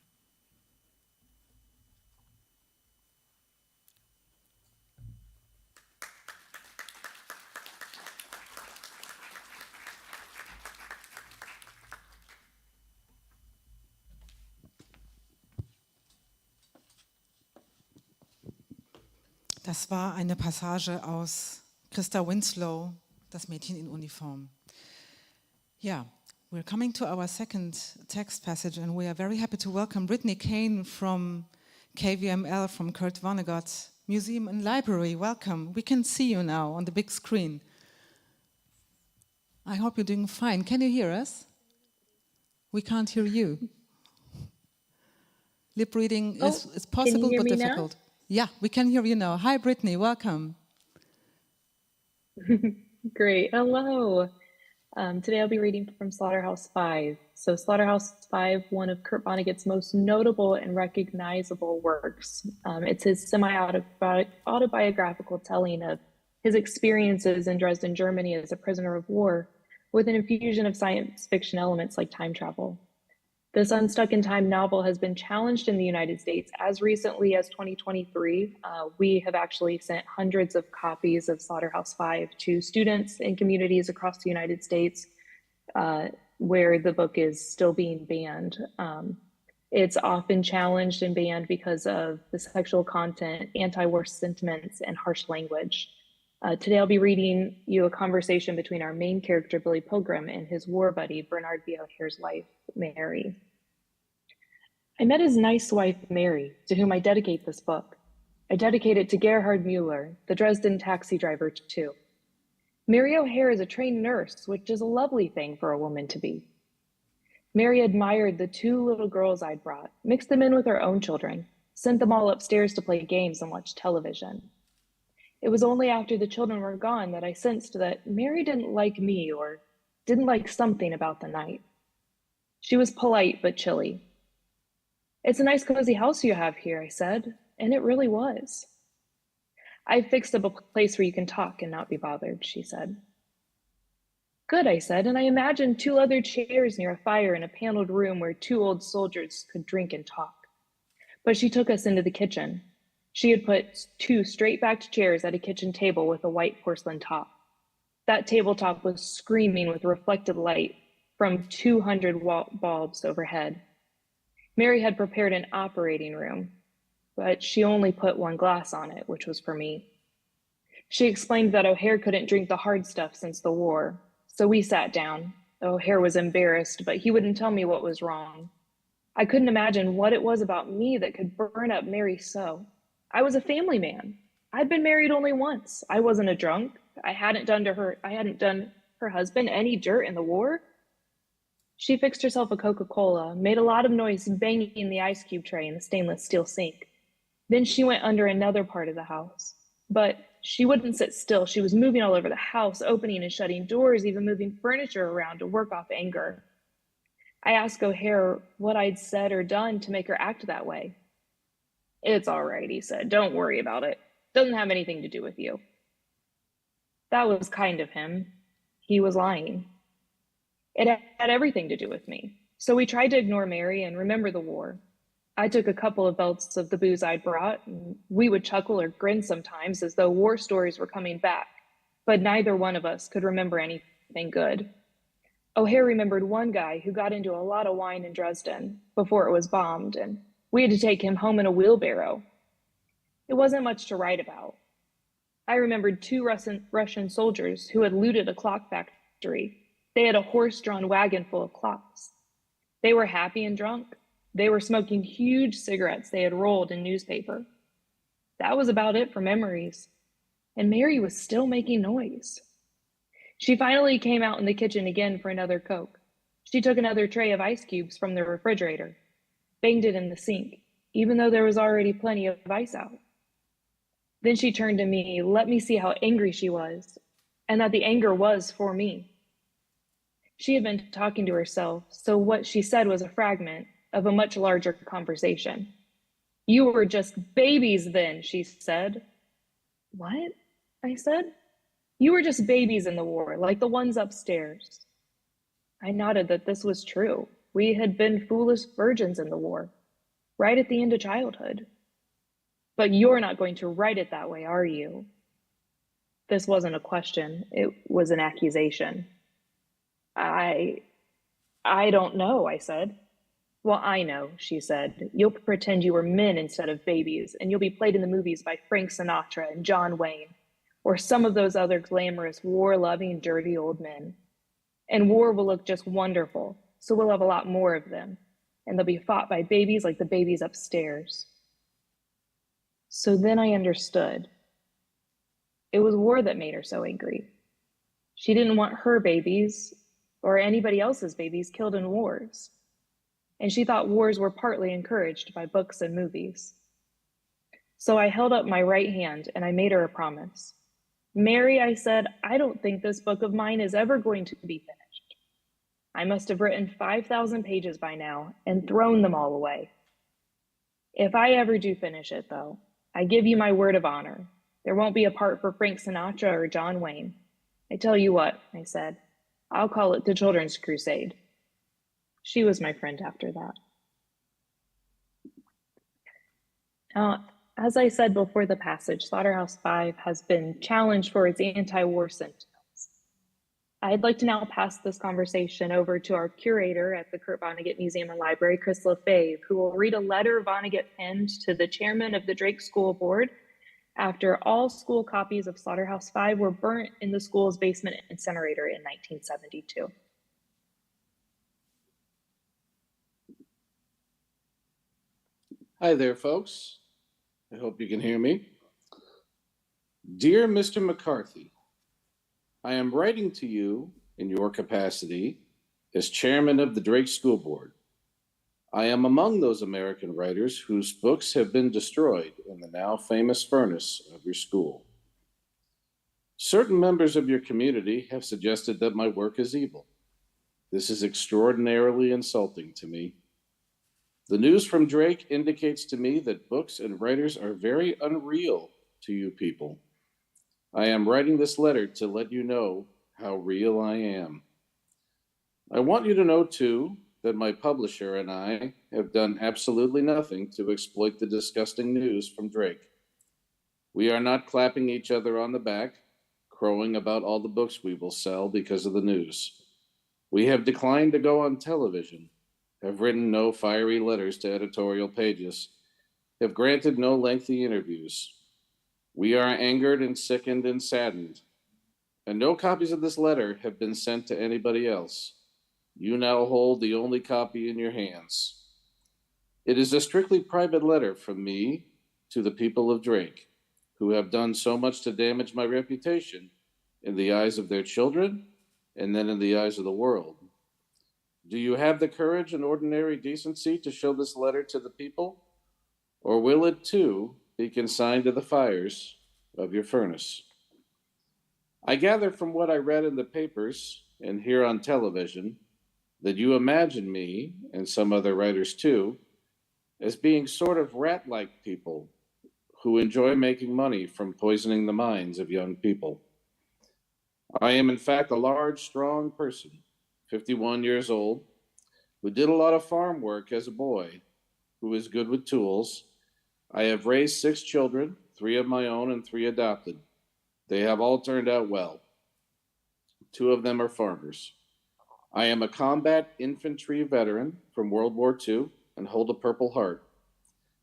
Das war eine Passage aus Christa Winslow, Das Mädchen in Uniform. Yeah, we're coming to our second text passage and we are very happy to welcome Brittany Kane from KVML, from Kurt Vonnegut Museum and Library. Welcome. We can see you now on the big screen. I hope you're doing fine. Can you hear us? We can't hear you. Lip reading is possible but difficult. Now? Yeah, we can hear you now. Hi, Brittany. Welcome. Great. Hello. Today I'll be reading from Slaughterhouse-Five. So Slaughterhouse-Five, one of Kurt Vonnegut's most notable and recognizable works. It's his semi-autobiographical telling of his experiences in Dresden, Germany as a prisoner of war, with an infusion of science fiction elements like time travel. This Unstuck in Time novel has been challenged in the United States as recently as 2023. We have actually sent hundreds of copies of Slaughterhouse-Five to students in communities across the United States where the book is still being banned. It's often challenged and banned because of the sexual content, anti-war sentiments, and harsh language. Today I'll be reading you a conversation between our main character, Billy Pilgrim, and his war buddy, Bernard B. O'Hare's wife, Mary. I met his nice wife, Mary, to whom I dedicate this book. I dedicate it to Gerhard Mueller, the Dresden taxi driver, too. Mary O'Hare is a trained nurse, which is a lovely thing for a woman to be. Mary admired the two little girls I'd brought, mixed them in with her own children, sent them all upstairs to play games and watch television. It was only after the children were gone that I sensed that Mary didn't like me or didn't like something about the night. She was polite but chilly. "It's a nice cozy house you have here," I said, and it really was. "I've fixed up a place where you can talk and not be bothered," she said. "Good," I said, and I imagined two leather chairs near a fire in a paneled room where two old soldiers could drink and talk. But she took us into the kitchen. She had put two straight-backed chairs at a kitchen table with a white porcelain top. That tabletop was screaming with reflected light from 200 bulbs overhead. Mary had prepared an operating room, but she only put one glass on it, which was for me. She explained that O'Hare couldn't drink the hard stuff since the war, so we sat down. O'Hare was embarrassed, but he wouldn't tell me what was wrong. I couldn't imagine what it was about me that could burn up Mary so. I was a family man. I'd been married only once. I wasn't a drunk. I hadn't done her husband any dirt in the war? She fixed herself a Coca-Cola, made a lot of noise banging the ice cube tray in the stainless steel sink. Then she went under another part of the house. But she wouldn't sit still. She was moving all over the house, opening and shutting doors, even moving furniture around to work off anger. I asked O'Hare what I'd said or done to make her act that way. "It's all right," he said. "Don't worry about it. Doesn't have anything to do with you." That was kind of him. He was lying. It had everything to do with me. So we tried to ignore Mary and remember the war. I took a couple of belts of the booze I'd brought, and we would chuckle or grin sometimes as though war stories were coming back, but neither one of us could remember anything good. O'Hare remembered one guy who got into a lot of wine in Dresden before it was bombed, and we had to take him home in a wheelbarrow. It wasn't much to write about. I remembered 2 Russian soldiers who had looted a clock factory. They had a horse-drawn wagon full of clocks. They were happy and drunk. They were smoking huge cigarettes they had rolled in newspaper. That was about it for memories. And Mary was still making noise. She finally came out in the kitchen again for another Coke. She took another tray of ice cubes from the refrigerator, banged it in the sink, even though there was already plenty of ice out. Then she turned to me, let me see how angry she was, and that the anger was for me. She had been talking to herself, so what she said was a fragment of a much larger conversation. "You were just babies then," she said. "What?" I said. "You were just babies in the war, like the ones upstairs." I nodded that this was true. We had been foolish virgins in the war, right at the end of childhood. "But you're not going to write it that way, are you?" This wasn't a question, it was an accusation. I don't know, I said. "Well, I know," she said. "You'll pretend you were men instead of babies, and you'll be played in the movies by Frank Sinatra and John Wayne, or some of those other glamorous, war-loving, dirty old men. And war will look just wonderful, so we'll have a lot more of them, and they'll be fought by babies like the babies upstairs." So then I understood. It was war that made her so angry. She didn't want her babies or anybody else's babies killed in wars. And she thought wars were partly encouraged by books and movies. So I held up my right hand and I made her a promise. "Mary," I said, "I don't think this book of mine is ever going to be finished. I must have written 5,000 pages by now and thrown them all away. If I ever do finish it, though, I give you my word of honor. There won't be a part for Frank Sinatra or John Wayne. I tell you what," I said, "I'll call it the Children's Crusade." She was my friend after that. As I said before the passage, Slaughterhouse-Five has been challenged for its anti-war sentiments. I'd like to now pass this conversation over to our curator at the Kurt Vonnegut Museum and Library, Chris Lefebvre, who will read a letter Vonnegut penned to the chairman of the Drake School Board after all school copies of Slaughterhouse-Five were burnt in the school's basement incinerator in 1972. Hi there, folks. I hope you can hear me. Dear Mr. McCarthy, I am writing to you in your capacity as chairman of the Drake School Board. I am among those American writers whose books have been destroyed in the now famous furnace of your school. Certain members of your community have suggested that my work is evil. This is extraordinarily insulting to me. The news from Drake indicates to me that books and writers are very unreal to you people. I am writing this letter to let you know how real I am. I want you to know, too, that my publisher and I have done absolutely nothing to exploit the disgusting news from Drake. We are not clapping each other on the back, crowing about all the books we will sell because of the news. We have declined to go on television, have written no fiery letters to editorial pages, have granted no lengthy interviews. We are angered and sickened and saddened, and no copies of this letter have been sent to anybody else. You now hold the only copy in your hands. It is a strictly private letter from me to the people of Drake, who have done so much to damage my reputation in the eyes of their children and then in the eyes of the world. Do you have the courage and ordinary decency to show this letter to the people? Or will it too be consigned to the fires of your furnace? I gather from what I read in the papers and hear on television that you imagine me, and some other writers too, as being sort of rat-like people who enjoy making money from poisoning the minds of young people. I am in fact a large, strong person, 51 years old, who did a lot of farm work as a boy, who is good with tools. I have raised 6 children, 3 of my own and 3 adopted. They have all turned out well. 2 of them are farmers. I am a combat infantry veteran from World War II and hold a Purple Heart.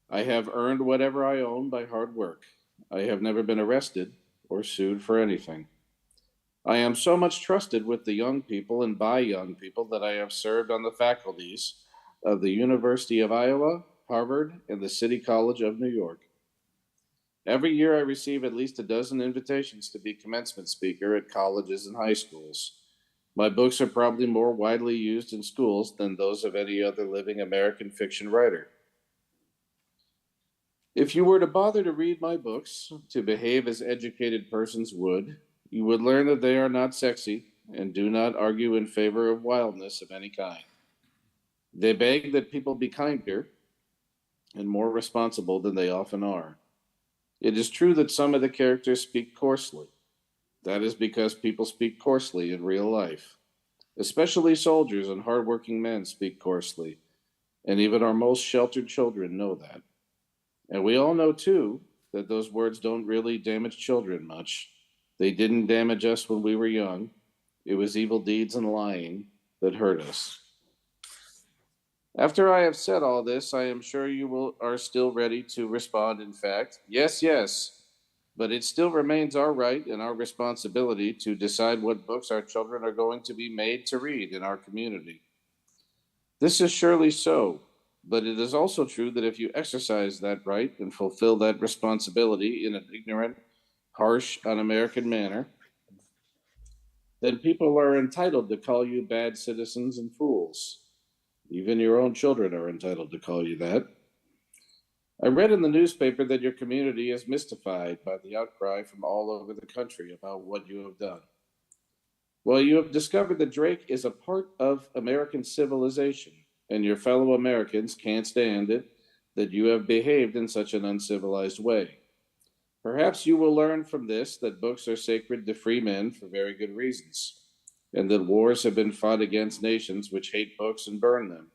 I have earned whatever I own by hard work. I have never been arrested or sued for anything. I am so much trusted with the young people and by young people that I have served on the faculties of the University of Iowa, Harvard, and the City College of New York. Every year I receive at least a dozen invitations to be commencement speaker at colleges and high schools. My books are probably more widely used in schools than those of any other living American fiction writer. If you were to bother to read my books, to behave as educated persons would, you would learn that they are not sexy and do not argue in favor of wildness of any kind. They beg that people be kinder and more responsible than they often are. It is true that some of the characters speak coarsely. That is because people speak coarsely in real life. Especially soldiers and hardworking men speak coarsely, and even our most sheltered children know that. And we all know, too, that those words don't really damage children much. They didn't damage us when we were young. It was evil deeds and lying that hurt us. After I have said all this, I am sure you are still ready to respond, in fact, yes, yes, but it still remains our right and our responsibility to decide what books our children are going to be made to read in our community. This is surely so, but it is also true that if you exercise that right and fulfill that responsibility in an ignorant, harsh, un-American manner, then people are entitled to call you bad citizens and fools. Even your own children are entitled to call you that. I read in the newspaper that your community is mystified by the outcry from all over the country about what you have done. Well, you have discovered that Drake is a part of American civilization, and your fellow Americans can't stand it that you have behaved in such an uncivilized way. Perhaps you will learn from this that books are sacred to free men for very good reasons, and that wars have been fought against nations which hate books and burn them.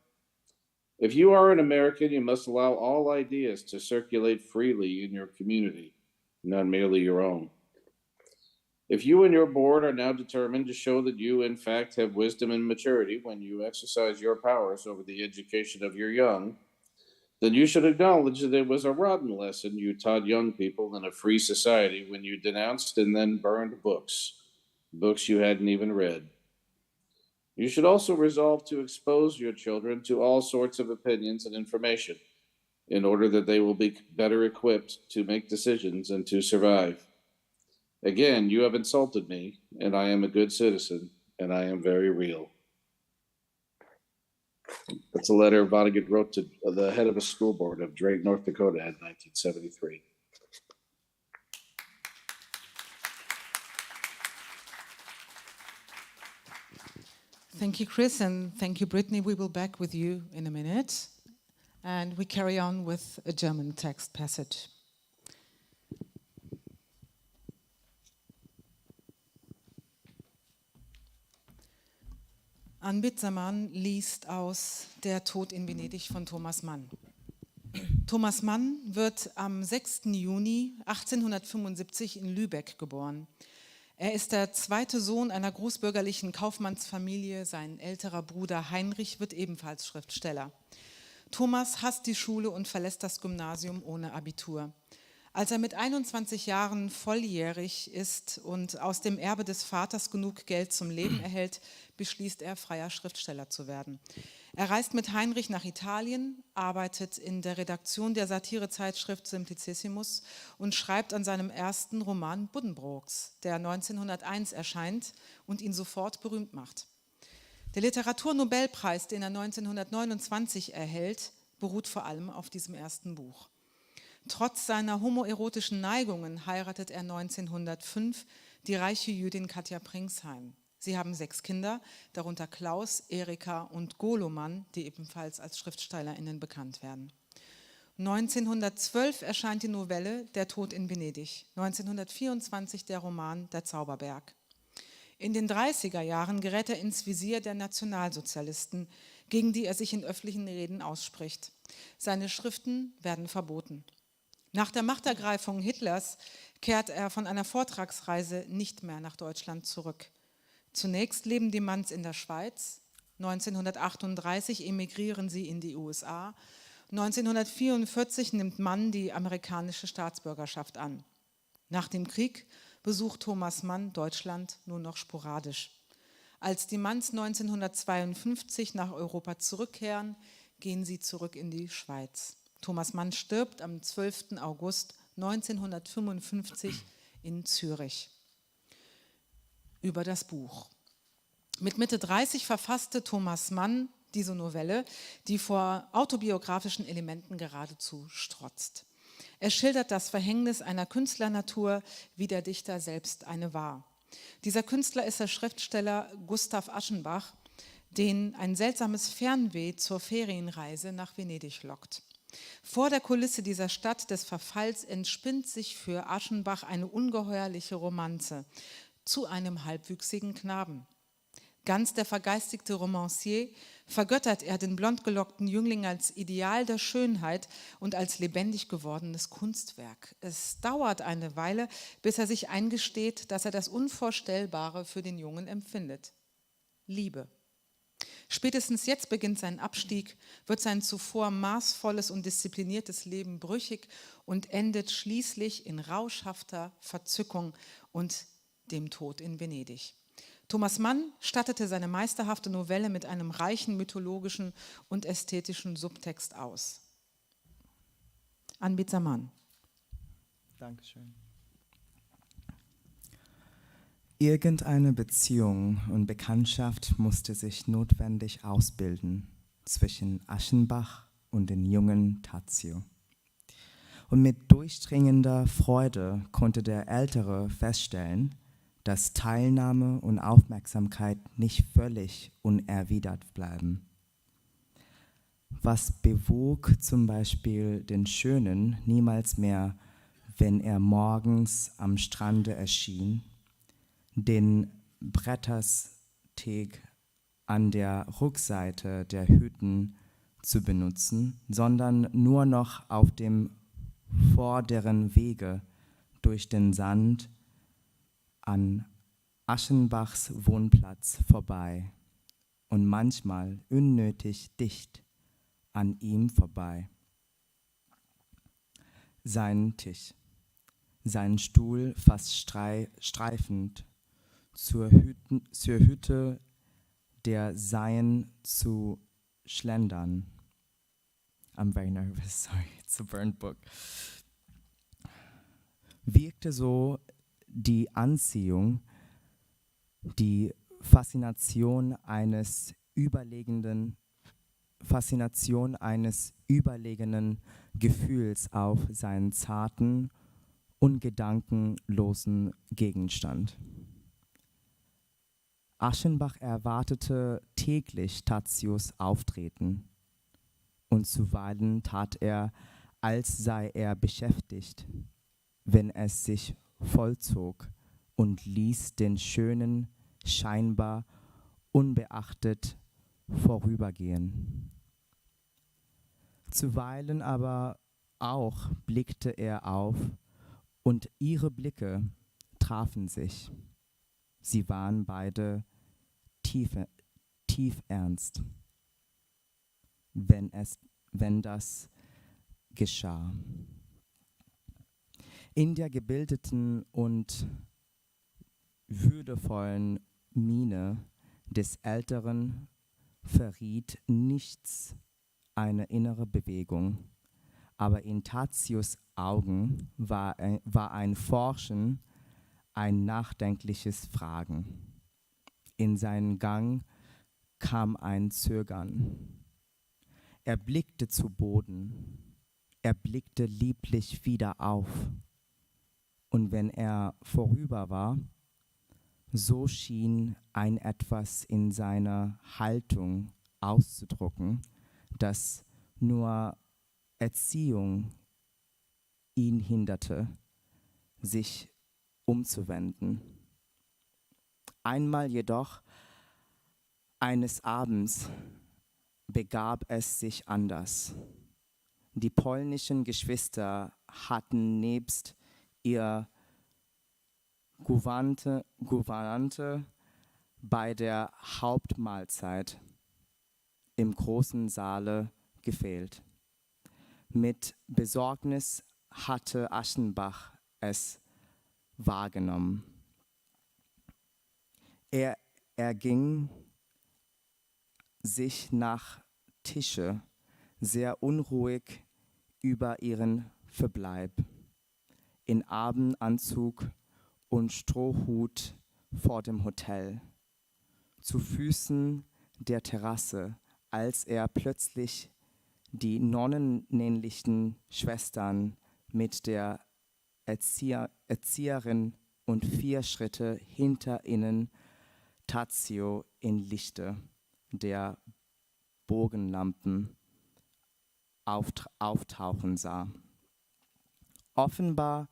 If you are an American, you must allow all ideas to circulate freely in your community, not merely your own. If you and your board are now determined to show that you, in fact, have wisdom and maturity when you exercise your powers over the education of your young, then you should acknowledge that it was a rotten lesson you taught young people in a free society when you denounced and then burned books you hadn't even read. You should also resolve to expose your children to all sorts of opinions and information in order that they will be better equipped to make decisions and to survive. Again, you have insulted me, and I am a good citizen, and I am very real. That's a letter Vonnegut wrote to the head of a school board of Drake, North Dakota in 1973. Thank you, Chris, and thank you, Brittany. We will be back with you in a minute. And we carry on with a German text passage. Anbitsermann liest aus Der Tod in Venedig von Thomas Mann. Thomas Mann wird am 6. Juni 1875 in Lübeck geboren. Er ist der zweite Sohn einer großbürgerlichen Kaufmannsfamilie. Sein älterer Bruder Heinrich wird ebenfalls Schriftsteller. Thomas hasst die Schule und verlässt das Gymnasium ohne Abitur. Als er mit 21 Jahren volljährig ist und aus dem Erbe des Vaters genug Geld zum Leben erhält, beschließt er, freier Schriftsteller zu werden. Er reist mit Heinrich nach Italien, arbeitet in der Redaktion der Satirezeitschrift Simplicissimus und schreibt an seinem ersten Roman Buddenbrooks, der 1901 erscheint und ihn sofort berühmt macht. Der Literaturnobelpreis, den er 1929 erhält, beruht vor allem auf diesem ersten Buch. Trotz seiner homoerotischen Neigungen heiratet er 1905 die reiche Jüdin Katja Pringsheim. Sie haben 6 Kinder, darunter Klaus, Erika und Goloman, die ebenfalls als SchriftstellerInnen bekannt werden. 1912 erscheint die Novelle Der Tod in Venedig, 1924 der Roman Der Zauberberg. In den 30er Jahren gerät er ins Visier der Nationalsozialisten, gegen die er sich in öffentlichen Reden ausspricht. Seine Schriften werden verboten. Nach der Machtergreifung Hitlers kehrt er von einer Vortragsreise nicht mehr nach Deutschland zurück. Zunächst leben die Manns in der Schweiz, 1938 emigrieren sie in die USA, 1944 nimmt Mann die amerikanische Staatsbürgerschaft an. Nach dem Krieg besucht Thomas Mann Deutschland nur noch sporadisch. Als die Manns 1952 nach Europa zurückkehren, gehen sie zurück in die Schweiz. Thomas Mann stirbt am 12. August 1955 in Zürich. Über das Buch. Mit Mitte 30 verfasste Thomas Mann diese Novelle, die vor autobiografischen Elementen geradezu strotzt. Er schildert das Verhängnis einer Künstlernatur, wie der Dichter selbst eine war. Dieser Künstler ist der Schriftsteller Gustav Aschenbach, den ein seltsames Fernweh zur Ferienreise nach Venedig lockt. Vor der Kulisse dieser Stadt des Verfalls entspinnt sich für Aschenbach eine ungeheuerliche Romanze zu einem halbwüchsigen Knaben. Ganz der vergeistigte Romancier vergöttert er den blondgelockten Jüngling als Ideal der Schönheit und als lebendig gewordenes Kunstwerk. Es dauert eine Weile, bis er sich eingesteht, dass er das Unvorstellbare für den Jungen empfindet: Liebe. Spätestens jetzt beginnt sein Abstieg, wird sein zuvor maßvolles und diszipliniertes Leben brüchig und endet schließlich in rauschhafter Verzückung und dem Tod in Venedig. Thomas Mann stattete seine meisterhafte Novelle mit einem reichen mythologischen und ästhetischen Subtext aus. Anbit Saman. Dankeschön. Irgendeine Beziehung und Bekanntschaft musste sich notwendig ausbilden zwischen Aschenbach und dem jungen Tadzio. Und mit durchdringender Freude konnte der Ältere feststellen, dass Teilnahme und Aufmerksamkeit nicht völlig unerwidert bleiben. Was bewog zum Beispiel den Schönen niemals mehr, wenn er morgens am Strande erschien, den Brettersteg an der Rückseite der Hütten zu benutzen, sondern nur noch auf dem vorderen Wege durch den Sand an Aschenbachs Wohnplatz vorbei und manchmal unnötig dicht an ihm vorbei. Sein Tisch, sein Stuhl fast streifend zur Hütte der Seien zu schlendern. I'm very nervous, sorry, it's a burnt book. Wirkte so die Anziehung, die Faszination eines überlegenen Gefühls auf seinen zarten und gedankenlosen Gegenstand. Aschenbach erwartete täglich Tadzios Auftreten und zuweilen tat er, als sei er beschäftigt, wenn es sich vollzog und ließ den Schönen scheinbar unbeachtet vorübergehen. Zuweilen aber auch blickte er auf und ihre Blicke trafen sich. Sie waren beide tief ernst, wenn das geschah. In der gebildeten und würdevollen Miene des Älteren verriet nichts eine innere Bewegung, aber in Tatius Augen war ein Forschen, ein nachdenkliches Fragen. In seinen Gang kam ein Zögern. Er blickte zu Boden, er blickte lieblich wieder auf. Und wenn er vorüber war, so schien ein etwas in seiner Haltung auszudrücken, dass nur Erziehung ihn hinderte, sich umzuwenden. Einmal jedoch, eines Abends, begab es sich anders. Die polnischen Geschwister hatten nebst ihr Gouvernante bei der Hauptmahlzeit im großen Saale gefehlt. Mit Besorgnis hatte Aschenbach es wahrgenommen. Er erging sich nach Tische, sehr unruhig über ihren Verbleib. In Abendanzug und Strohhut vor dem Hotel, zu Füßen der Terrasse, als er plötzlich die nonnenähnlichen Schwestern mit der Erzieherin und 4 Schritte hinter ihnen Tazio in Lichte der Bogenlampen auftauchen sah. Offenbar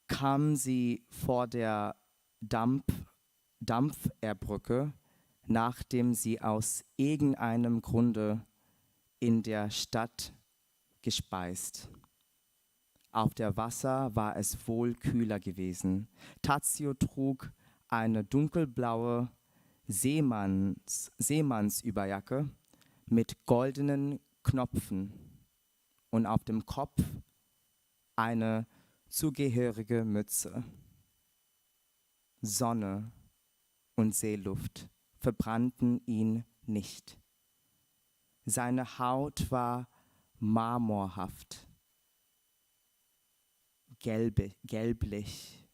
kam sie vor der Dampferbrücke, nachdem sie aus irgendeinem Grunde in der Stadt gespeist. Auf der Wasser war es wohl kühler gewesen. Tazio trug eine dunkelblaue Seemannsüberjacke mit goldenen Knöpfen und auf dem Kopf eine zugehörige Mütze. Sonne und Seeluft verbrannten ihn nicht. Seine Haut war marmorhaft, gelblich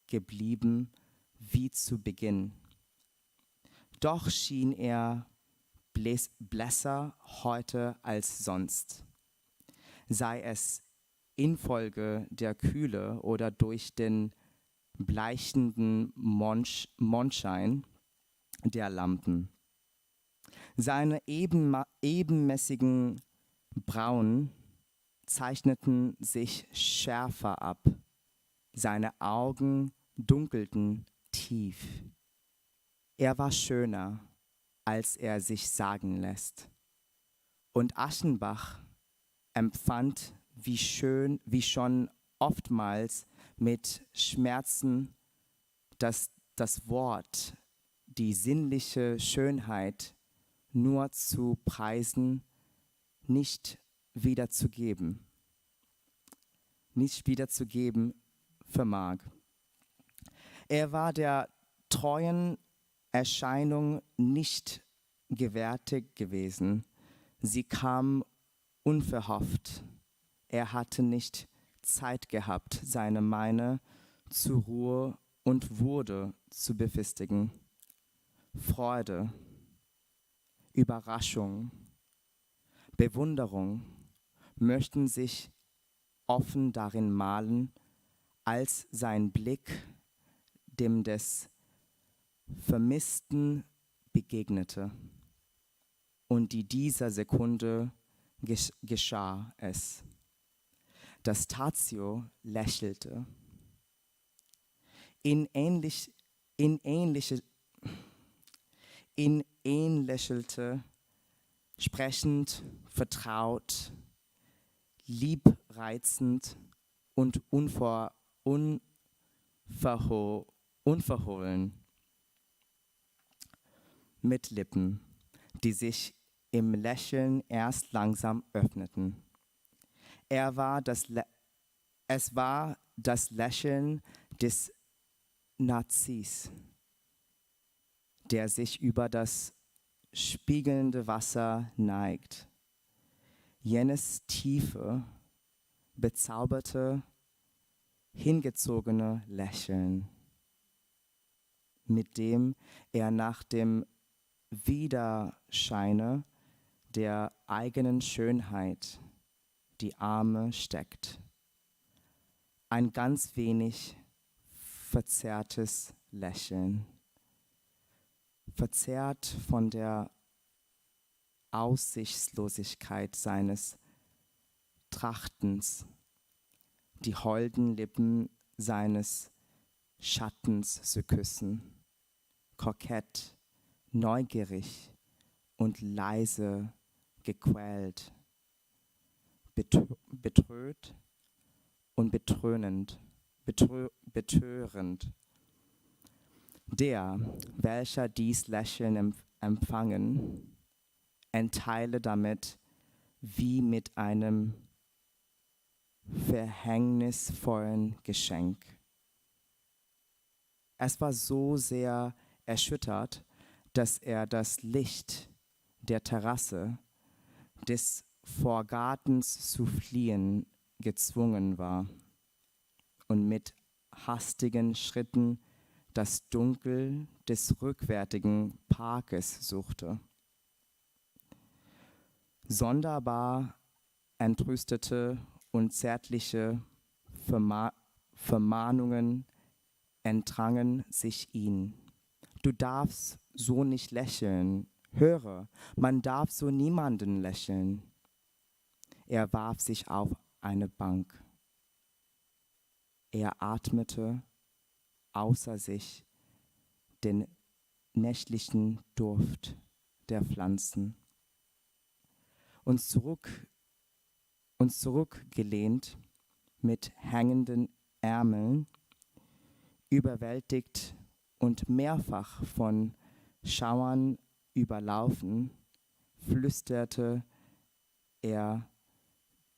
geblieben wie zu Beginn. Doch schien er blässer heute als sonst, sei es infolge der Kühle oder durch den bleichenden Mondschein der Lampen. Seine ebenmäßigen Brauen zeichneten sich schärfer ab, seine Augen dunkelten tief. Er war schöner, als er sich sagen lässt. Und Aschenbach empfand wie schon oftmals mit Schmerzen, dass das Wort, die sinnliche Schönheit nur zu preisen, nicht wiederzugeben vermag. Er war der treuen Erscheinung nicht gewärtig gewesen. Sie kam unverhofft. Er hatte nicht Zeit gehabt, seine Meine zur Ruhe und Würde zu befestigen. Freude, Überraschung, Bewunderung möchten sich offen darin malen, als sein Blick dem des Vermissten begegnete. Und in dieser Sekunde geschah es, dass Tazio lächelte. In ihn lächelte, sprechend, vertraut, liebreizend und unverhohlen, mit Lippen, die sich im Lächeln erst langsam öffneten. Es war das Lächeln des Nazis, der sich über das spiegelnde Wasser neigt. Jenes tiefe, bezauberte, hingezogene Lächeln, mit dem er nach dem Widerscheine der eigenen Schönheit die Arme steckt. Ein ganz wenig verzerrtes Lächeln, verzerrt von der Aussichtslosigkeit seines Trachtens, die holden Lippen seines Schattens zu küssen, kokett, neugierig und leise gequält, betröht und betörend. Der, welcher dies Lächeln empfangen, entteile damit wie mit einem verhängnisvollen Geschenk. Es war so sehr erschüttert, dass er das Licht der Terrasse des Vorgartens zu fliehen gezwungen war und mit hastigen Schritten das Dunkel des rückwärtigen Parkes suchte. Sonderbar entrüstete und zärtliche Vermahnungen entrangen sich ihn. Du darfst so nicht lächeln. Höre, man darf so niemanden lächeln. Er warf sich auf eine Bank. Er atmete außer sich den nächtlichen Duft der Pflanzen. Uns zurückgelehnt mit hängenden Ärmeln, überwältigt und mehrfach von Schauern überlaufen, flüsterte er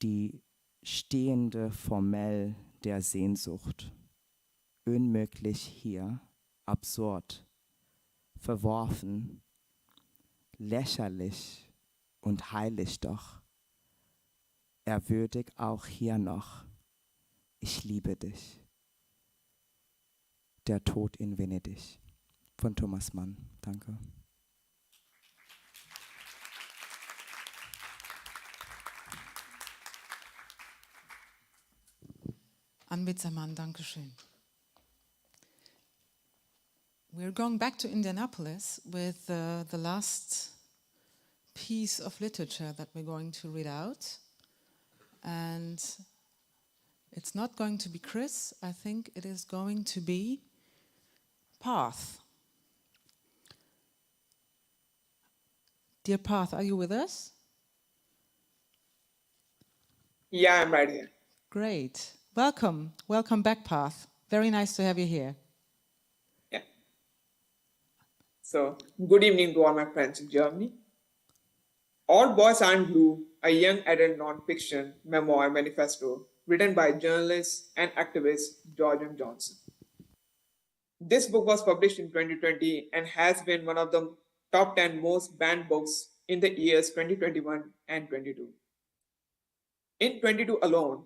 die stehende Formel der Sehnsucht. Unmöglich hier, absurd, verworfen, lächerlich und heilig doch. Ehrwürdig auch hier noch. Ich liebe dich. Der Tod in Venedig von Thomas Mann. Danke. Anbitsermann, Dankeschön. We're going back to Indianapolis with the last piece of literature that we're going to read out. And it's not going to be Chris, I think it is going to be Path. Dear Path, are you with us? Yeah, I'm right here. Great. Welcome. Welcome back, Path. Very nice to have you here. Yeah. So, good evening to all my friends in Germany. All Boys Aren't Blue, a young adult non-fiction memoir manifesto written by journalist and activist George M. Johnson. This book was published in 2020 and has been one of the top 10 most banned books in the years 2021 and 22. In 22 alone,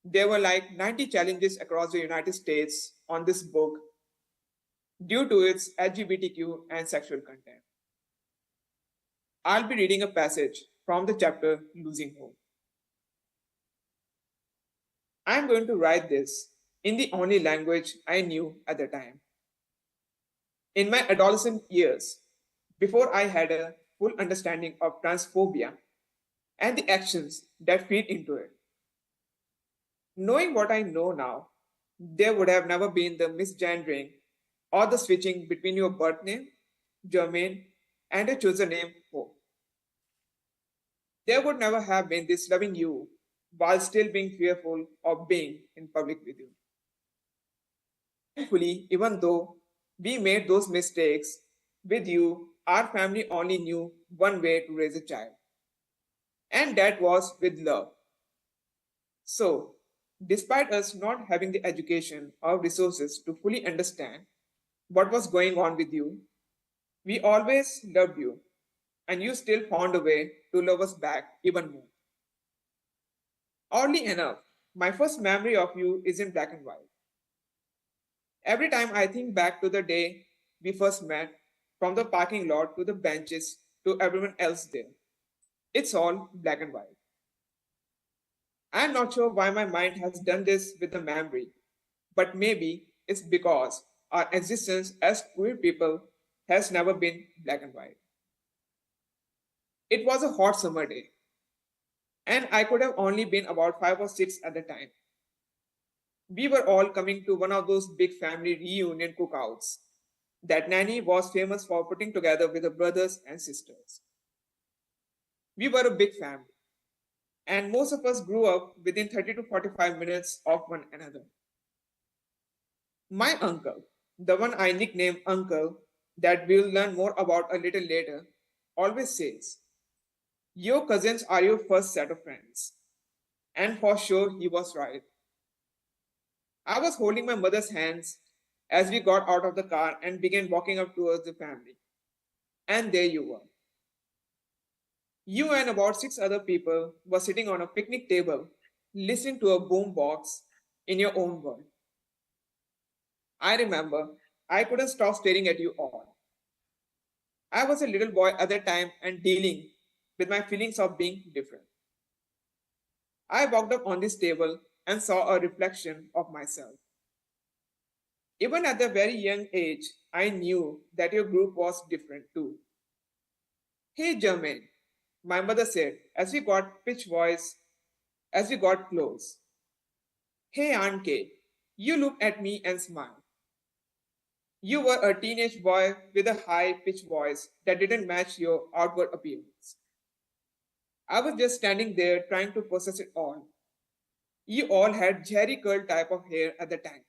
there were like 90 challenges across the United States on this book due to its LGBTQ and sexual content. I'll be reading a passage from the chapter Losing Hope. I'm going to write this in the only language I knew at the time. In my adolescent years, before I had a full understanding of transphobia and the actions that feed into it. Knowing what I know now, there would have never been the misgendering or the switching between your birth name, Germain, and a chosen name, Hope. There would never have been this loving you while still being fearful of being in public with you. Thankfully, even though we made those mistakes with you, our family only knew one way to raise a child, and that was with love. So, Despite us not having the education or resources to fully understand what was going on with you, we always loved you, and you still found a way to love us back even more. Oddly enough, my first memory of you is in black and white. Every time I think back to the day we first met, from the parking lot to the benches to everyone else there, it's all black and white. I'm not sure why my mind has done this with the memory, but maybe it's because our existence as queer people has never been black and white. It was a hot summer day, and I could have only been about 5 or 6 at the time. We were all coming to one of those big family reunion cookouts that Nanny was famous for putting together with her brothers and sisters. We were a big family, and most of us grew up within 30 to 45 minutes of one another. My uncle, the one I nicknamed Uncle, that we'll learn more about a little later, always says, "Your cousins are your first set of friends." And for sure, he was right. I was holding my mother's hands as we got out of the car and began walking up towards the family. And there you were. You and about 6 other people were sitting on a picnic table, listening to a boom box in your own world. I remember I couldn't stop staring at you all. I was a little boy at that time and dealing with my feelings of being different. I walked up on this table and saw a reflection of myself. Even at a very young age, I knew that your group was different too. "Hey, Jermaine," my mother said as we got close. "Hey, Aunt Kate," you looked at me and smiled. You were a teenage boy with a high-pitched voice that didn't match your outward appearance. I was just standing there trying to process it all. You all had jerry curl type of hair at the time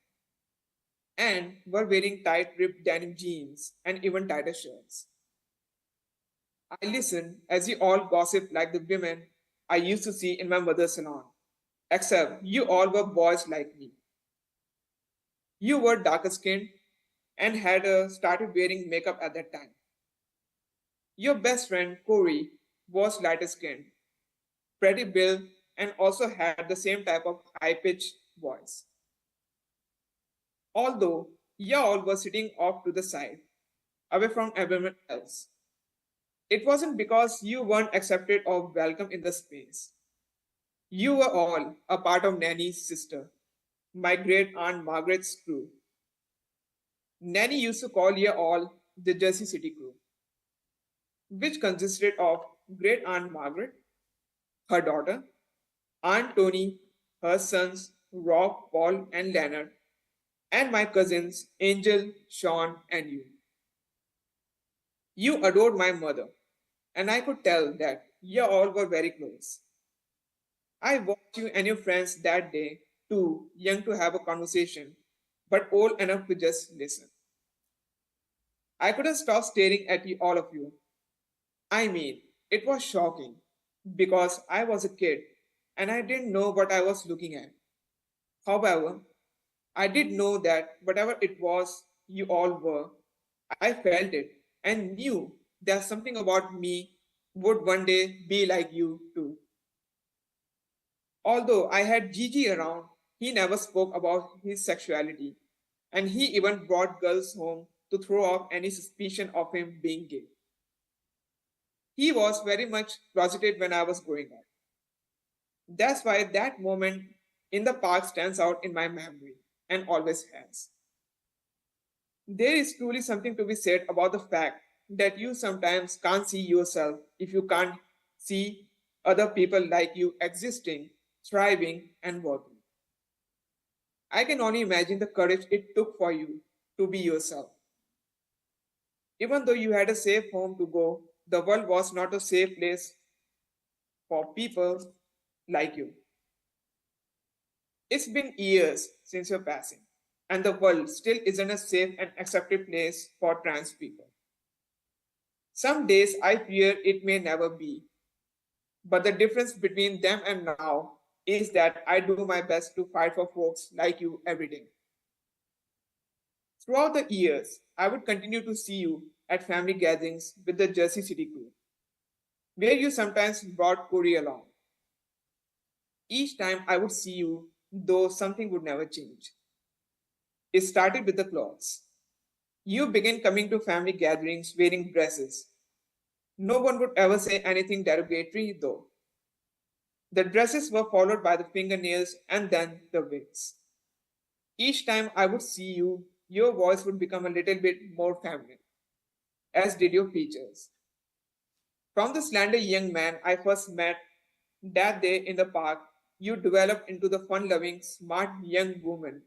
and were wearing tight ripped denim jeans and even tighter shirts. I listened as you all gossiped like the women I used to see in my mother's salon, except you all were boys like me. You were darker skinned and had started wearing makeup at that time. Your best friend, Corey, was lighter skinned, pretty built, and also had the same type of high-pitched voice. Although y'all were sitting off to the side, away from everyone else, it wasn't because you weren't accepted or welcome in the space. You were all a part of Nanny's sister, my great aunt Margaret's crew. Nanny used to call you all the Jersey City crew, which consisted of great aunt Margaret, her daughter, Aunt Tony, her sons Rob, Paul, and Leonard, and my cousins Angel, Sean, and you. You adored my mother, and I could tell that you all were very close. I watched you and your friends that day, too young to have a conversation, but old enough to just listen. I couldn't stop staring at you, all of you. I mean, it was shocking because I was a kid and I didn't know what I was looking at. However, I did know that whatever it was you all were, I felt it and knew that something about me would one day be like you too. Although I had Gigi around, he never spoke about his sexuality, and he even brought girls home to throw off any suspicion of him being gay. He was very much closeted when I was growing up. That's why that moment in the park stands out in my memory and always has. There is truly something to be said about the fact that you sometimes can't see yourself if you can't see other people like you existing, thriving, and working. I can only imagine the courage it took for you to be yourself. Even though you had a safe home to go, the world was not a safe place for people like you. It's been years since your passing, and the world still isn't a safe and accepted place for trans people. Some days I fear it may never be, but the difference between them and now is that I do my best to fight for folks like you every day. Throughout the years, I would continue to see you at family gatherings with the Jersey City crew, where you sometimes brought Corey along. Each time I would see you, though something would never change. It started with the clothes. You began coming to family gatherings wearing dresses. No one would ever say anything derogatory, though. The dresses were followed by the fingernails and then the wigs. Each time I would see you, your voice would become a little bit more feminine, as did your features. From the slender young man I first met that day in the park, you developed into the fun-loving, smart young woman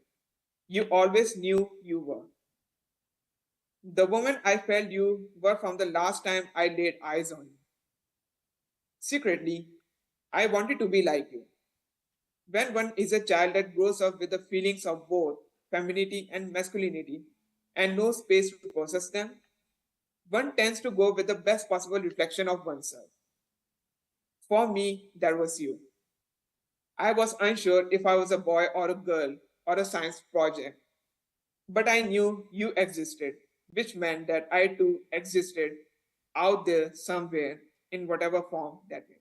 you always knew you were. The woman I felt you were from the last time I laid eyes on you. Secretly, I wanted to be like you. When one is a child that grows up with the feelings of both femininity and masculinity and no space to process them, one tends to go with the best possible reflection of oneself. For me, that was you. I was unsure if I was a boy or a girl or a science project, but I knew you existed, which meant that I too existed out there somewhere in whatever form that may.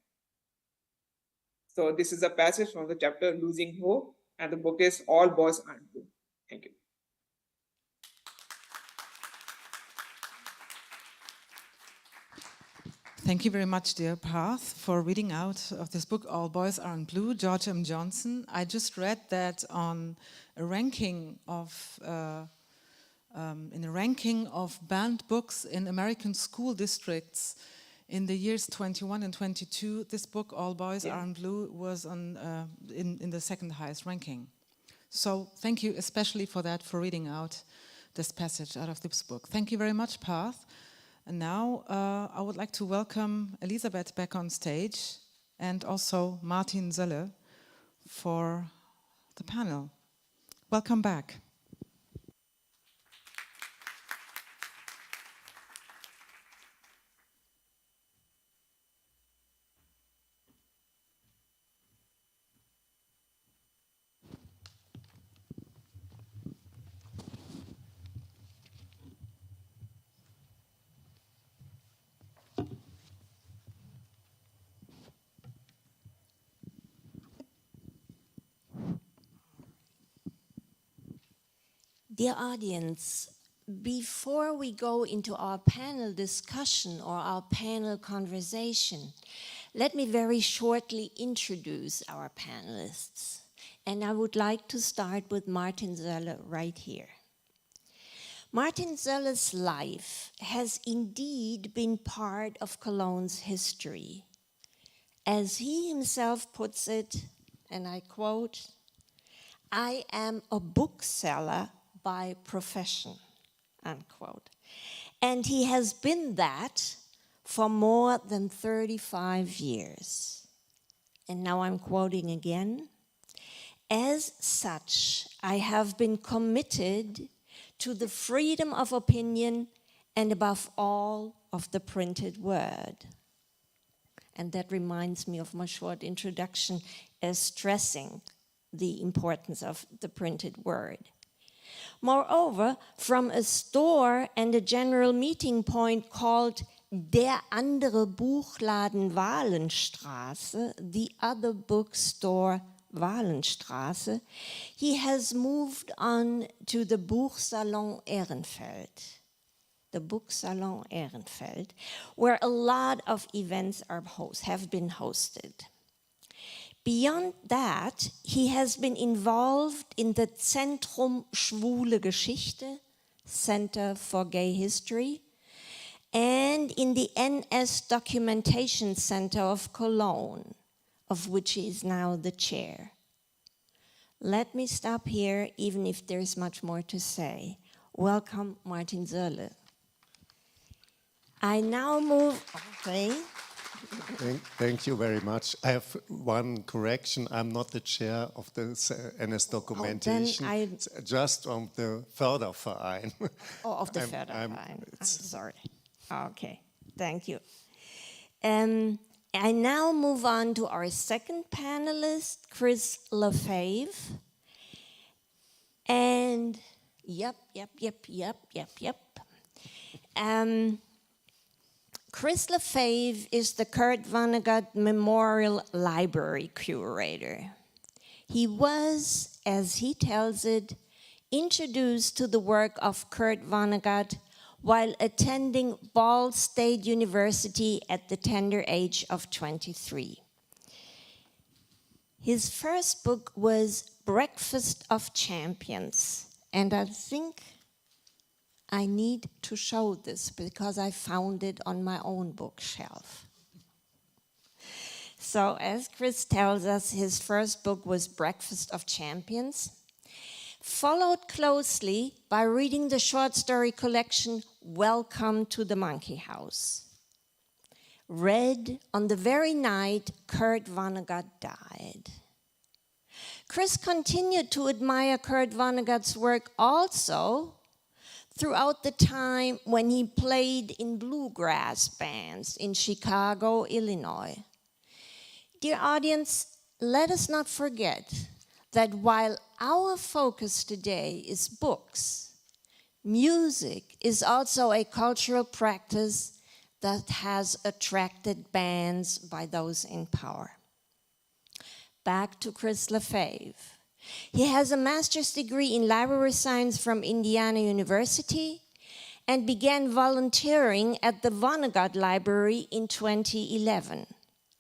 So this is a passage from the chapter Losing Hope, and the book is All Boys Aren't Blue. Thank you. Thank you very much, dear Parth, for reading out of this book, All Boys Aren't Blue, George M. Johnson. I just read that on a ranking of banned books in American school districts in the years 21 and 22. This book, All Boys Aren't Blue, was on in the second highest ranking. So thank you especially for that, for reading out this passage out of this book. Thank you very much, Parth. And now I would like to welcome Elisabeth back on stage and also Martin Sölle for the panel. Welcome back. Dear audience, before we go into our panel discussion or our panel conversation, let me very shortly introduce our panelists. And I would like to start with Martin Sölle right here. Martin Sölle's life has indeed been part of Cologne's history. As he himself puts it, and I quote, "I am a bookseller by profession," unquote. And he has been that for more than 35 years. And now I'm quoting again. "As such, I have been committed to the freedom of opinion and above all of the printed word." And that reminds me of my short introduction as stressing the importance of the printed word. Moreover, from a store and a general meeting point called Der andere Buchladen Wahlenstraße, the other bookstore Wahlenstraße, he has moved on to the Buchsalon Ehrenfeld. The Booksalon Ehrenfeld, where a lot of events have been hosted. Beyond that, he has been involved in the Zentrum Schwule Geschichte, Center for Gay History, and in the NS Documentation Center of Cologne, of which he is now the chair. Let me stop here, even if there's much more to say. Welcome, Martin Sölle. I now move. Okay. Thank you very much. I have one correction. I'm not the chair of the NS Documentation, just on the Förderverein. Oh, of the Förderverein. I'm sorry. Okay, thank you. I now move on to our second panelist, Chris Lefebvre. And yep. Chris Lefebvre is the Kurt Vonnegut Memorial Library Curator. He was, as he tells it, introduced to the work of Kurt Vonnegut while attending Ball State University at the tender age of 23. His first book was Breakfast of Champions, and I think I need to show this because I found it on my own bookshelf. So as Chris tells us, his first book was Breakfast of Champions, followed closely by reading the short story collection Welcome to the Monkey House, read on the very night Kurt Vonnegut died. Chris continued to admire Kurt Vonnegut's work also throughout the time when he played in bluegrass bands in Chicago, Illinois. Dear audience, let us not forget that while our focus today is books, music is also a cultural practice that has attracted bands by those in power. Back to Chris Lefebvre. He has a master's degree in library science from Indiana University and began volunteering at the Vonnegut Library in 2011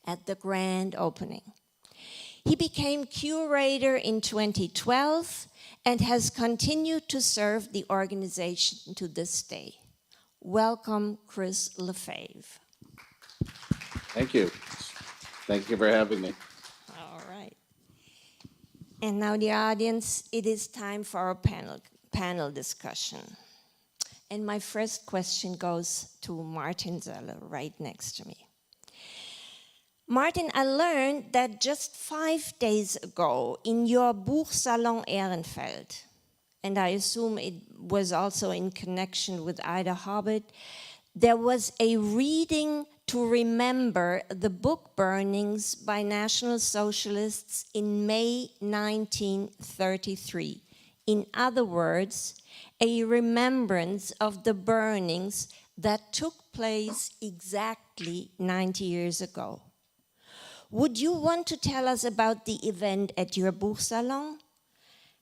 at the grand opening. He became curator in 2012 and has continued to serve the organization to this day. Welcome, Chris Lefebvre. Thank you. Thank you for having me. All right. And now, the audience, it is time for our panel discussion. And my first question goes to Martin Zeller, right next to me. Martin, I learned that just 5 days ago in your Buchsalon Ehrenfeld, and I assume it was also in connection with IDAHOBITA, there was a reading to remember the book burnings by National Socialists in May 1933. In other words, a remembrance of the burnings that took place exactly 90 years ago. Would you want to tell us about the event at your Buchsalon?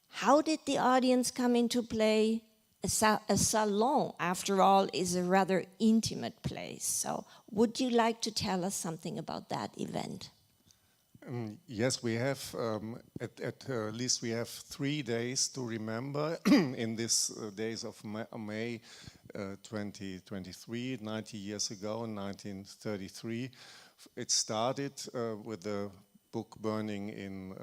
How did the audience come into play? A salon, after all, is a rather intimate place. So would you like to tell us something about that event? Yes, we have, at least we have 3 days to remember in these days of May 2023, 90 years ago, in 1933. It started with the book burning in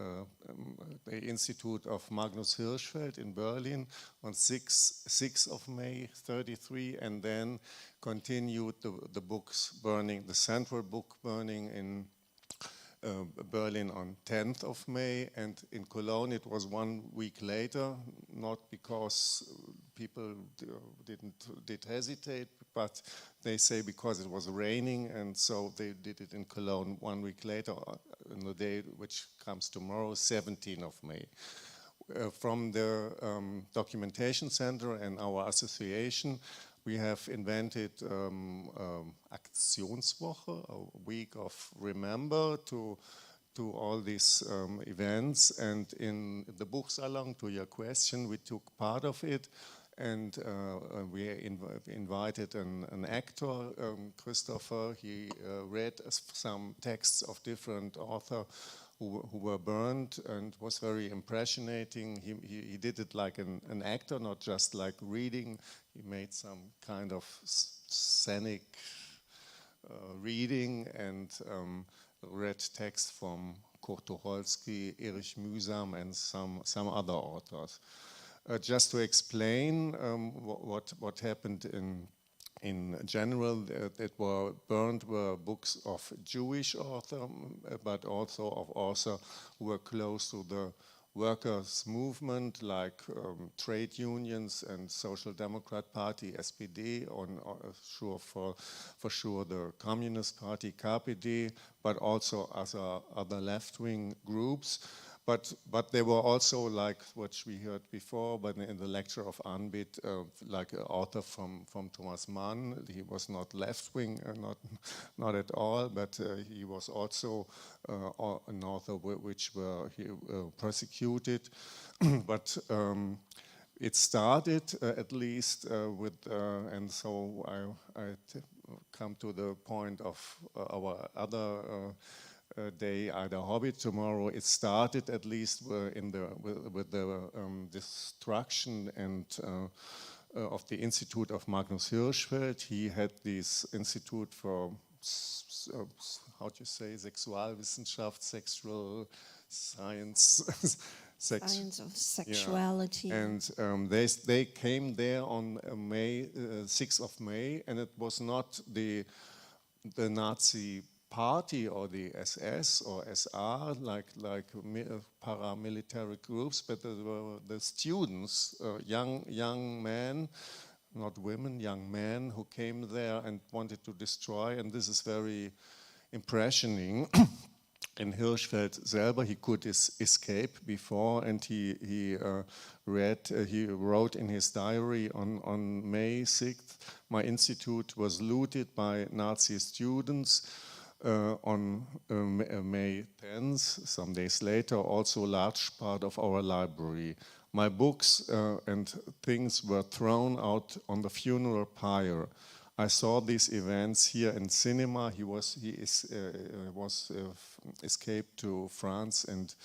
the Institute of Magnus Hirschfeld in Berlin on 6th of May 33, and then continued the books burning, the central book burning in Berlin on 10th of May, and in Cologne it was 1 week later, not because people did hesitate, but they say because it was raining, and so they did it in Cologne 1 week later, on the day which comes tomorrow, 17th of May. From the Documentation Center and our association, we have invented Aktionswoche, a week of remember to all these events. And in the Buchsalon, to your question, we took part of it, and we invited an actor, Christopher. He read some texts of different authors who were burned, and was very impressionating. He did it like an actor, not just like reading. He made some kind of scenic reading, and read texts from Kurt Tucholsky, Erich Mühsam, and some other authors. Just to explain what happened in general, that were burned were books of Jewish authors, but also of authors who were close to the workers' movement like trade unions and Social Democrat Party, SPD, for sure the Communist Party, KPD, but also other left-wing groups. But there were also, like what we heard before, but in the lecture of Anbit, like an author from Thomas Mann. He was not left-wing, not at all, but he was also an author which were persecuted. But it started at least with, and so I come to the point of our other day, IDAHOBITA, tomorrow. It started at least with the destruction and of the Institute of Magnus Hirschfeld. He had this Institute for, how do you say, Sexualwissenschaft, sexual science, Science of sexuality. Yeah. And they came there on May 6th of May, and it was not the Nazi party or the SS or SR like paramilitary groups, but there were the students, young men, not women, young men who came there and wanted to destroy, and this is very impressioning. In Hirschfeld selber, he could escape before, and he wrote in his diary on May 6th, my institute was looted by Nazi students. On May 10th, some days later, also a large part of our library. My books and things were thrown out on the funeral pyre. I saw these events here in cinema. He escaped to France and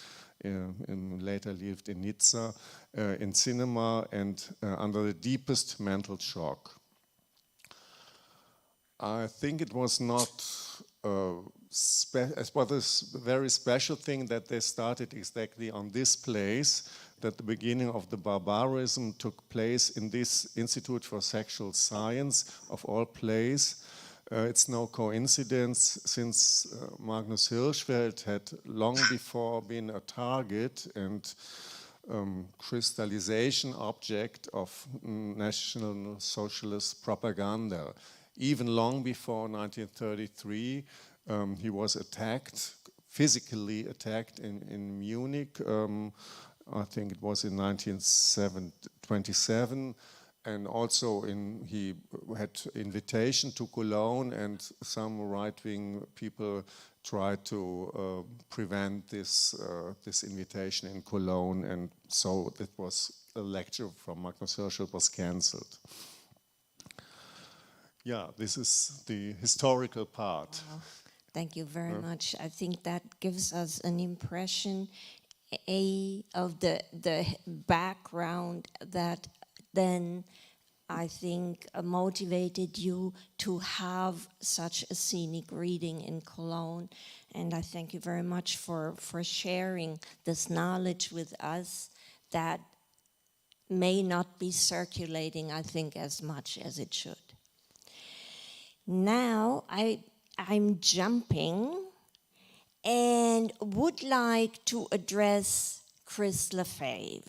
later lived in Nizza in cinema and under the deepest mental shock. I think it was not a very special thing that they started exactly on this place, that the beginning of the barbarism took place in this Institute for Sexual Science, of all places. It's no coincidence, since Magnus Hirschfeld had long before been a target and crystallization object of National Socialist propaganda. Even long before 1933, he was attacked, physically attacked in Munich. I think it was in 1927, and also he had invitation to Cologne, and some right-wing people tried to prevent this invitation in Cologne, and so it was a lecture from Magnus Hirschfeld was cancelled. Yeah, this is the historical part. Wow. Thank you very much. I think that gives us an impression of the background that then I think motivated you to have such a scenic reading in Cologne. And I thank you very much for sharing this knowledge with us that may not be circulating, I think, as much as it should. Now I'm jumping and would like to address Chris Lefebvre.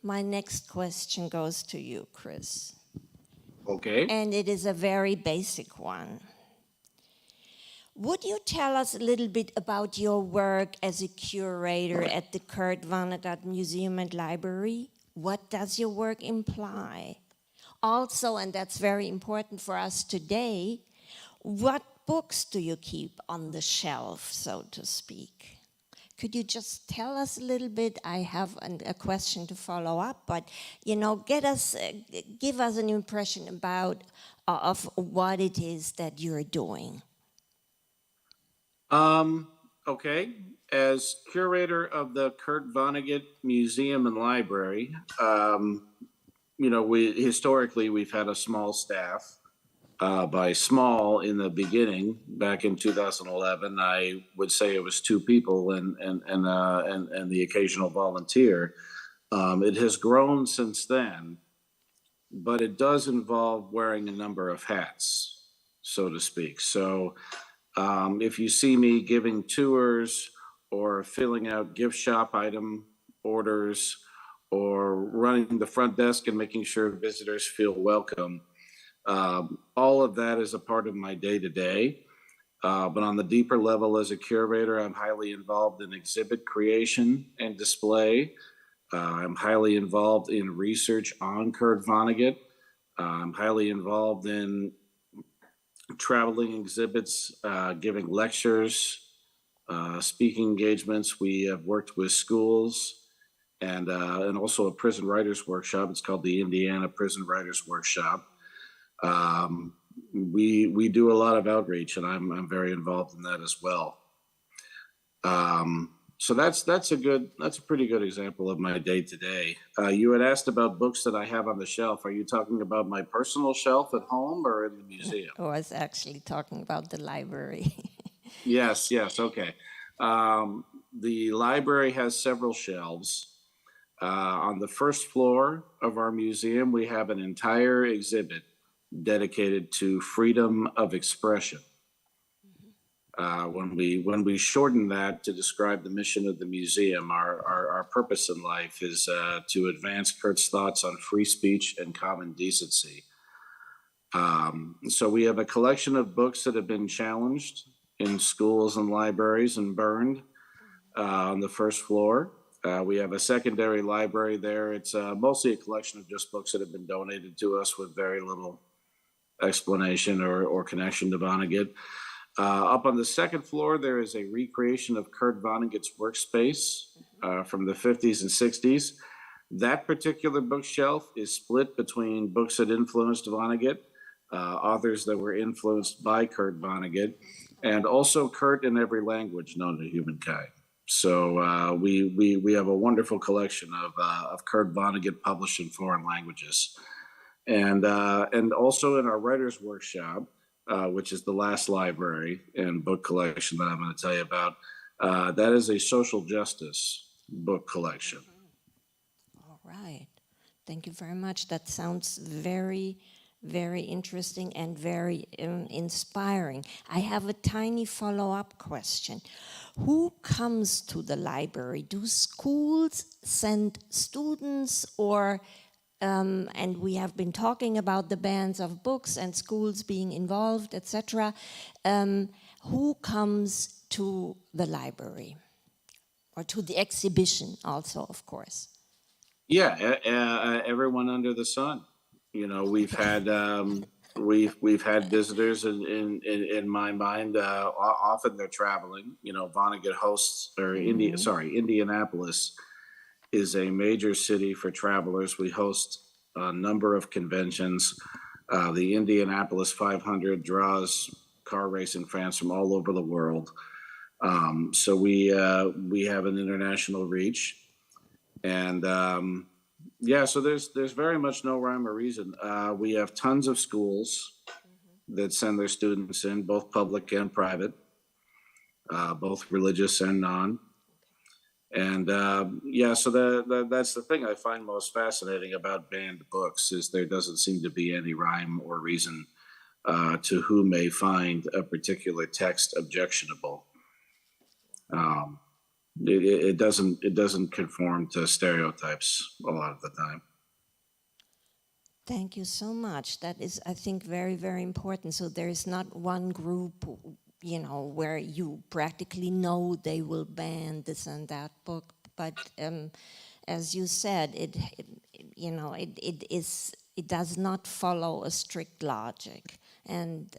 My next question goes to you, Chris. Okay. And it is a very basic one. Would you tell us a little bit about your work as a curator at the Kurt Vonnegut Museum and Library? What does your work imply? Also, and that's very important for us today, what books do you keep on the shelf, so to speak? Could you just tell us a little bit? I have a question to follow up, but give us an impression about of what it is that you're doing. Okay. As curator of the Kurt Vonnegut Museum and Library, historically we've had a small staff. By small, in the beginning, back in 2011, I would say it was 2 people and the occasional volunteer. It has grown since then, but it does involve wearing a number of hats, so to speak. So if you see me giving tours or filling out gift shop item orders, or running the front desk and making sure visitors feel welcome. All of that is a part of my day-to-day. But on the deeper level, as a curator, I'm highly involved in exhibit creation and display. I'm highly involved in research on Kurt Vonnegut. I'm highly involved in traveling exhibits, giving lectures, speaking engagements. We have worked with schools and also a prison writers workshop. It's called the Indiana Prison Writers Workshop. We do a lot of outreach, and I'm very involved in that as well. So that's a pretty good example of my day to day. You had asked about books that I have on the shelf. Are you talking about my personal shelf at home or in the museum? I was actually talking about the library. Yes, okay. The library has several shelves. On the first floor of our museum, we have an entire exhibit dedicated to freedom of expression. When we shorten that to describe the mission of the museum, our purpose in life is to advance Kurt's thoughts on free speech and common decency. So we have a collection of books that have been challenged in schools and libraries and burned on the first floor. We have a secondary library there. It's mostly a collection of just books that have been donated to us with very little explanation or connection to Vonnegut. Up on the second floor, there is a recreation of Kurt Vonnegut's workspace from the 50s and 60s. That particular bookshelf is split between books that influenced Vonnegut, authors that were influenced by Kurt Vonnegut, and also Kurt in every language known to humankind. So we have a wonderful collection of Kurt Vonnegut published in foreign languages. And also in our writers' workshop, which is the last library and book collection that I'm going to tell you about, that is a social justice book collection. All right. Thank you very much. That sounds very, very interesting and very inspiring. I have a tiny follow-up question. Who comes to the library? Do schools send students, or and we have been talking about the bans of books and schools being involved, etc. Who comes to the library or to the exhibition also, of course? Yeah, everyone under the sun. You know, we've had we've had visitors in my mind. Often they're traveling. You know, Vonnegut hosts, or Indianapolis is a major city for travelers. We host a number of conventions. The Indianapolis 500 draws car racing fans from all over the world. So we have an international reach, and yeah, so there's very much no rhyme or reason. We have tons of schools that send their students in, both public and private, both religious and non. And yeah, so that's the thing I find most fascinating about banned books, is there doesn't seem to be any rhyme or reason to who may find a particular text objectionable. It doesn't conform to stereotypes a lot of the time. Thank you so much. That is, I think, very, very important. So there is not one group, you know, where you practically know they will ban this and that book. But as you said, it does not follow a strict logic. And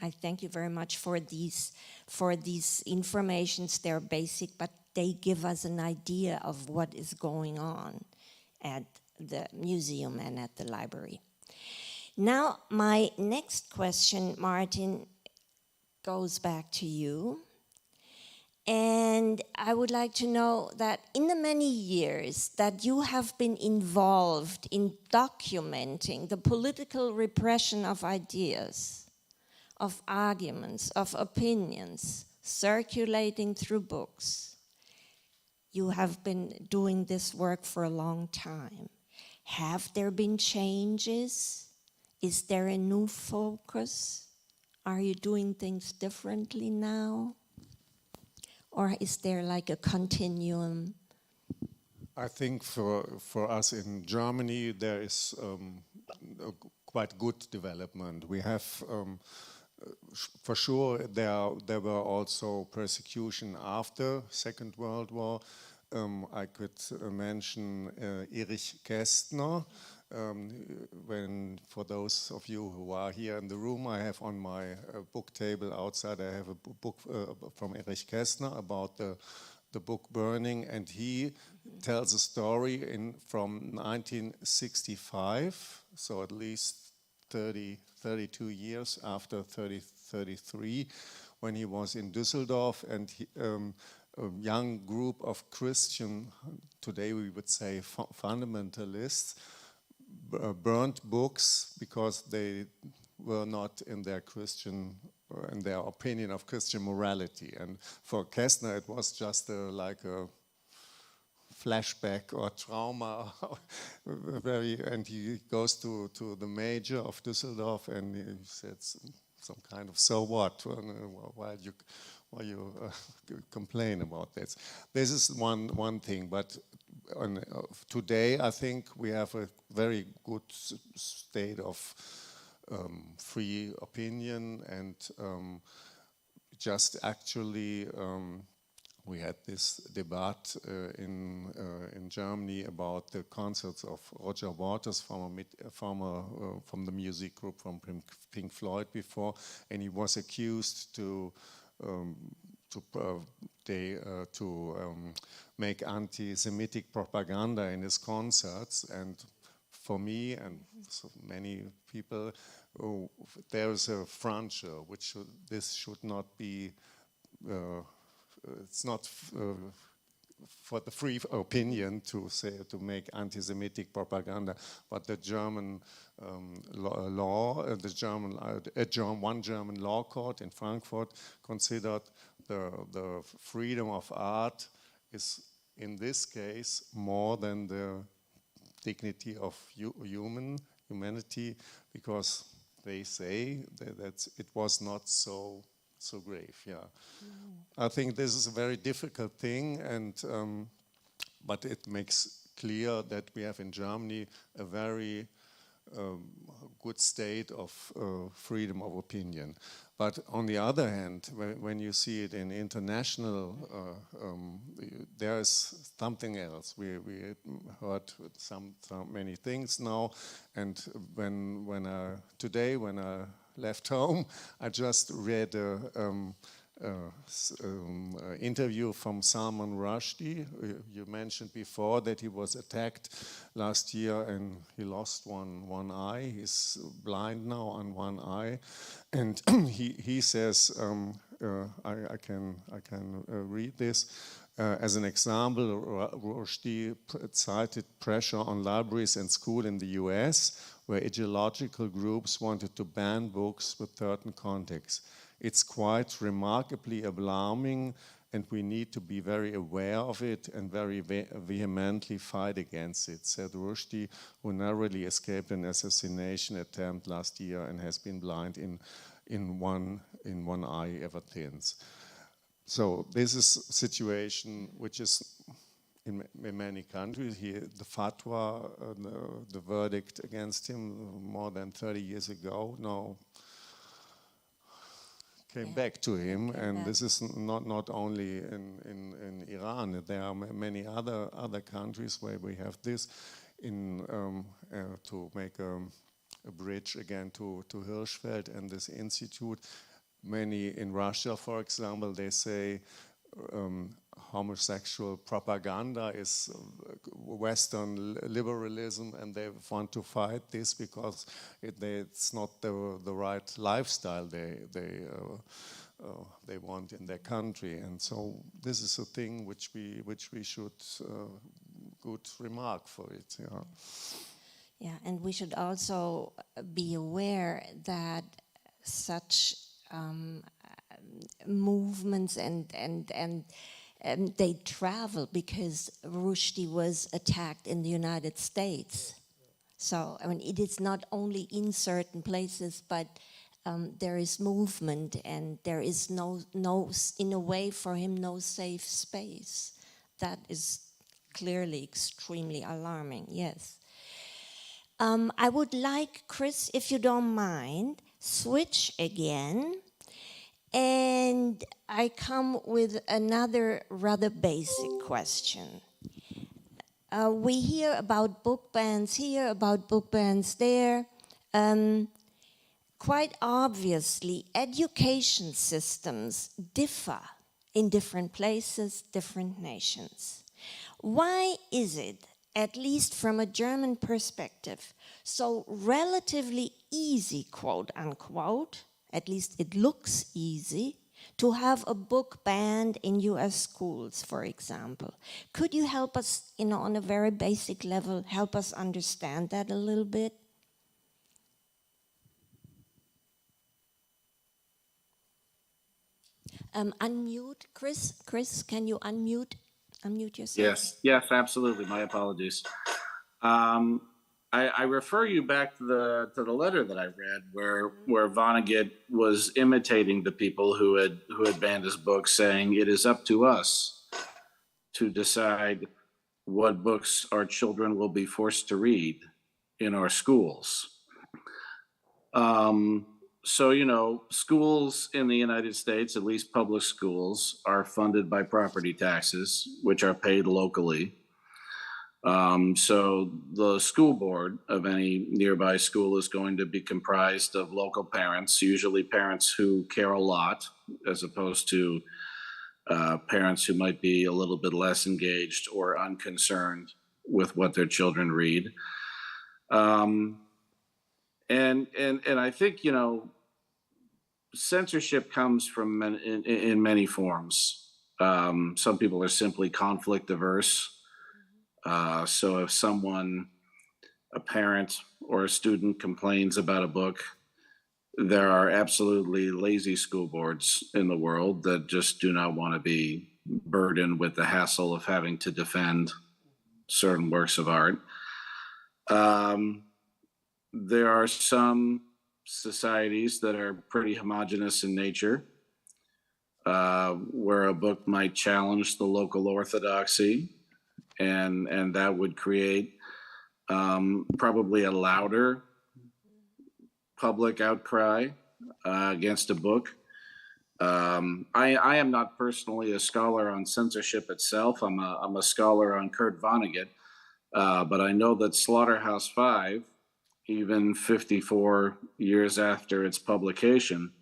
I thank you very much for these informations. They're basic, but they give us an idea of what is going on at the museum and at the library. Now, my next question, Martin, goes back to you. And I would like to know that in the many years that you have been involved in documenting the political repression of ideas, of arguments, of opinions circulating through books, you have been doing this work for a long time. Have there been changes? Is there a new focus? Are you doing things differently now? Or is there like a continuum I think for us in Germany there is a quite good development. We have, for sure, there were also persecution after Second World War. I could mention Erich Kästner. For those of you who are here in the room, I have on my book table outside, I have a book from Erich Kästner about the book Burning, and he tells a story from 1965, so at least 32 years after 33, when he was in Düsseldorf, and a young group of Christian, today we would say fundamentalists, burnt books because they were not in their opinion of Christian morality. And for Kästner it was just like a flashback or trauma. And he goes to the mayor of Düsseldorf and he said some kind of, so what? Why you complain about this? This is one thing, but today I think we have a very good state of free opinion, and just actually we had this debate in Germany about the concerts of Roger Waters, from the music group from Pink Floyd before, and he was accused to make anti-Semitic propaganda in his concerts. And for me and so many people, there is a frontier which this should not be. It's not for the free opinion to make anti-Semitic propaganda, but the German one German law court in Frankfurt considered the freedom of art is in this case more than the dignity of humanity, because they say that it was not so grave. Yeah, I think this is a very difficult thing, and but it makes clear that we have in Germany a very good state of freedom of opinion. But on the other hand, when you see it in international, there is something else. We heard many things now, and today when I left home, I just read an interview from Salman Rushdie. You mentioned before that he was attacked last year and he lost one eye. He's blind now on one eye, and he says, I can read this. As an example, Rushdie cited pressure on libraries and schools in the US, where ideological groups wanted to ban books with certain contexts. It's quite remarkably alarming, and we need to be very aware of it and very vehemently fight against it, said Rushdie, who narrowly escaped an assassination attempt last year and has been blind in one eye ever since. So this is a situation which is in many countries. Here, the fatwa, the verdict against him more than 30 years ago now came back to him, and this is not only in Iran. There are many other countries where we have this. To make a bridge again to Hirschfeld and this institute. Many in Russia, for example, they say homosexual propaganda is Western liberalism, and they want to fight this because it's not the right lifestyle they want in their country. And so this is a thing which we should good remark for it. Yeah. Yeah, and we should also be aware that such movements and they travel because Rushdie was attacked in the United States. So, I mean, it is not only in certain places, but there is movement, and there is no, in a way for him, no safe space. That is clearly extremely alarming, yes. I would like, Chris, if you don't mind, switch again. And I come with another rather basic question. We hear about book bans here, about book bans there. Quite obviously, education systems differ in different places, different nations. Why is it, at least from a German perspective, so relatively easy, quote unquote, at least it looks easy, to have a book banned in US schools, for example? Could you help us, on a very basic level, help us understand that a little bit? Unmute, Chris. Chris, can you unmute yourself? Yes, absolutely. My apologies. I refer you back to the letter that I read, where Vonnegut was imitating the people who had banned his book, saying it is up to us to decide what books our children will be forced to read in our schools. So, schools in the United States, at least public schools, are funded by property taxes, which are paid locally. So the school board of any nearby school is going to be comprised of local parents, usually parents who care a lot, as opposed to parents who might be a little bit less engaged or unconcerned with what their children read. And I think, censorship comes from in many forms. Some people are simply conflict averse. So if a parent or a student complains about a book, there are absolutely lazy school boards in the world that just do not want to be burdened with the hassle of having to defend certain works of art. There are some societies that are pretty homogenous in nature, where a book might challenge the local orthodoxy, and that would create probably a louder public outcry against a book. I am not personally a scholar on censorship itself. I'm a scholar on Kurt Vonnegut, but I know that Slaughterhouse-Five, even 54 years after its publication,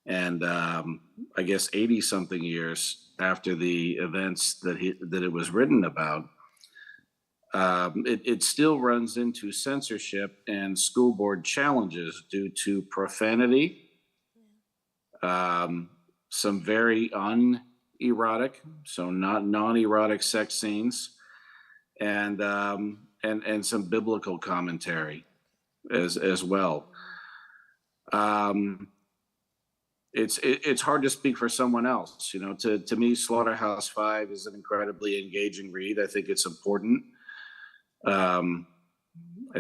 and I guess 80-something years after the events that it was written about, it still runs into censorship and school board challenges due to profanity, some very unerotic, so not non-erotic sex scenes, and some biblical commentary as well. It's hard to speak for someone else. To me, Slaughterhouse-Five is an incredibly engaging read. I think it's important. I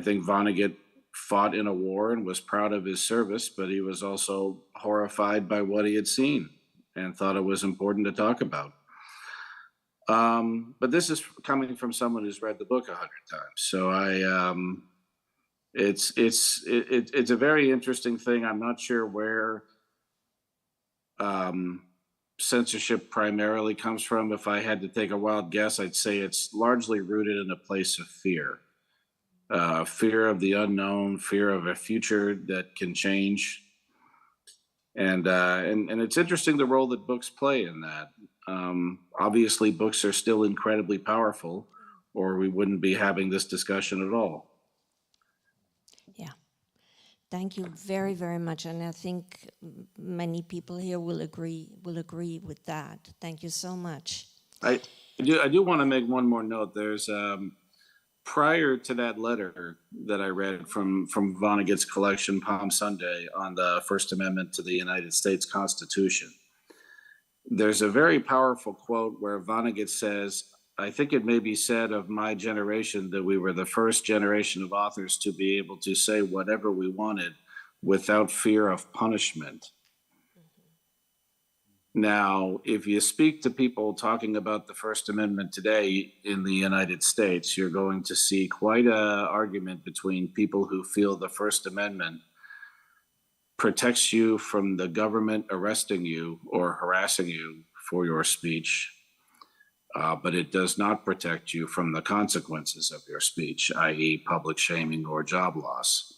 think Vonnegut fought in a war and was proud of his service, but he was also horrified by what he had seen and thought it was important to talk about. But this is coming from someone who's read the book 100 times. So it's a very interesting thing. I'm not sure where censorship primarily comes from. If I had to take a wild guess, I'd say it's largely rooted in a place of fear. Fear of the unknown, fear of a future that can change. And it's interesting the role that books play in that. Obviously, books are still incredibly powerful, or we wouldn't be having this discussion at all. Yeah. Thank you very, very much. And I think many people here will agree with that. Thank you so much. I do want to make one more note. There's prior to that letter that I read from Vonnegut's collection, Palm Sunday, on the First Amendment to the United States Constitution, there's a very powerful quote where Vonnegut says, I think it may be said of my generation that we were the first generation of authors to be able to say whatever we wanted without fear of punishment. Now, if you speak to people talking about the First Amendment today in the United States, you're going to see quite an argument between people who feel the First Amendment protects you from the government arresting you or harassing you for your speech, but it does not protect you from the consequences of your speech, i.e. public shaming or job loss.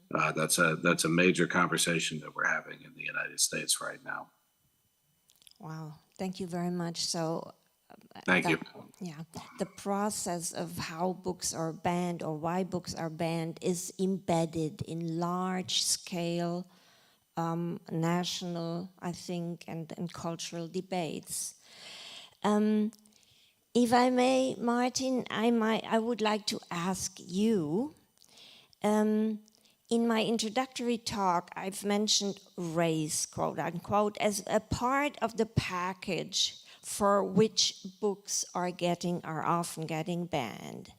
That's a major conversation that we're having in the United States right now. Wow, thank you very much. So, Thank you. Yeah, the process of how books are banned or why books are banned is embedded in large-scale national, I think, and cultural debates. If I may, Martin, I would like to ask you. In my introductory talk, I've mentioned race, quote unquote, as a part of the package for which books are often getting banned.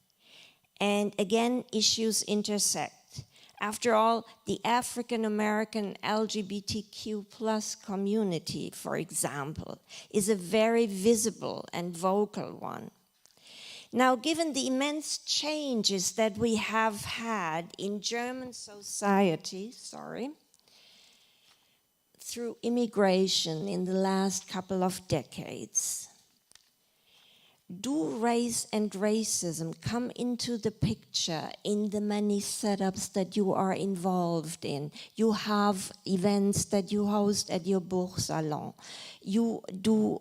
And again, issues intersect. After all, the African-American LGBTQ+ community, for example, is a very visible and vocal one. Now, given the immense changes that we have had in German society, through immigration in the last couple of decades, do race and racism come into the picture in the many setups that you are involved in? You have events that you host at your Buchsalon. You do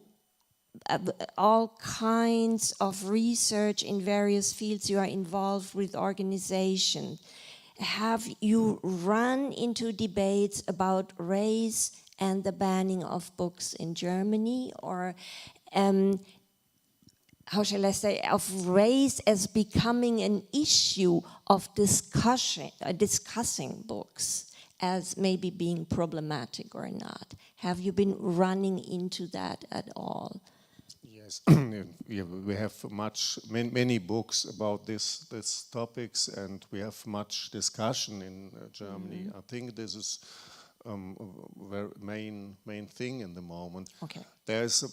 all kinds of research in various fields. You are involved with organizations. Have you run into debates about race and the banning of books in Germany, or how shall I say, of race as becoming an issue of discussing books as maybe being problematic or not? Have you been running into that at all? Yes, we have many books about these topics, and we have much discussion in Germany. I think this is a very main thing in the moment. Okay. There is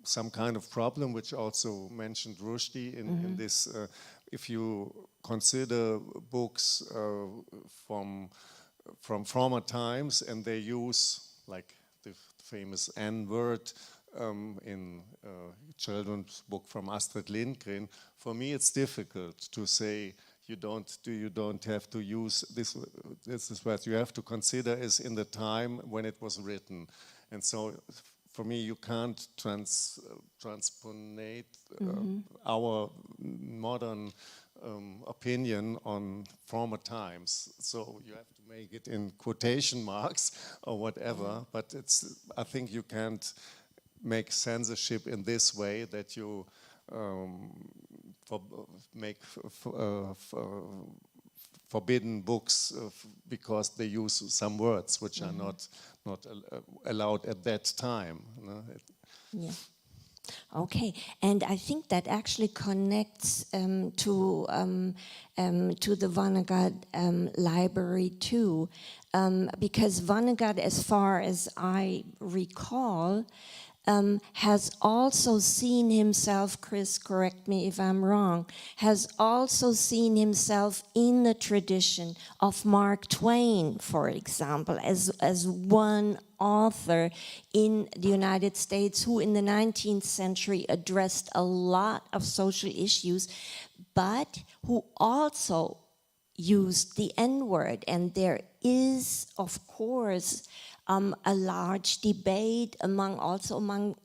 some kind of problem, which also mentioned Rushdie in this. If you consider books from former times, and they use like the famous N-word in children's book from Astrid Lindgren, for me it's difficult to say you don't have to use this. This is what you have to consider is in the time when it was written, and so for me you can't transponate our modern opinion on former times. So you have to make it in quotation marks or whatever. But I think you can't make censorship in this way that you make forbidden books because they use some words which are not allowed at that time. Yeah. Okay, and I think that actually connects to the Vonnegut library too, because Vonnegut, as far as I recall, has also seen himself, Chris, correct me if I'm wrong, has also seen himself in the tradition of Mark Twain, for example, as one author in the United States who in the 19th century addressed a lot of social issues, but who also used the N-word. And there is, of course, a large debate among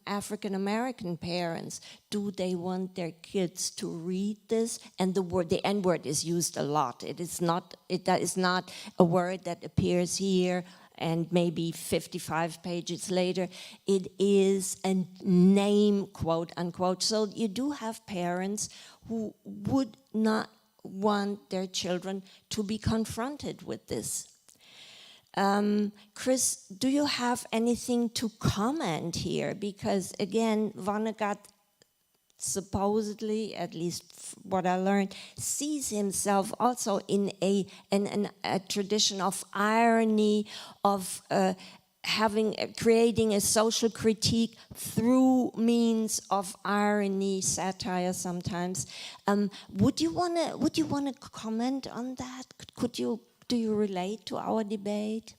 African American parents. Do they want their kids to read this? And the N-word is used a lot. It is not a word that appears here and maybe 55 pages later. It is a name, quote unquote. So you do have parents who would not want their children to be confronted with this. Chris, do you have anything to comment here? Because again, Vonnegut supposedly, at least what I learned, sees himself also in a tradition of irony, of creating a social critique through means of irony, satire sometimes. Would you wanna comment on that? Do you relate to our debate?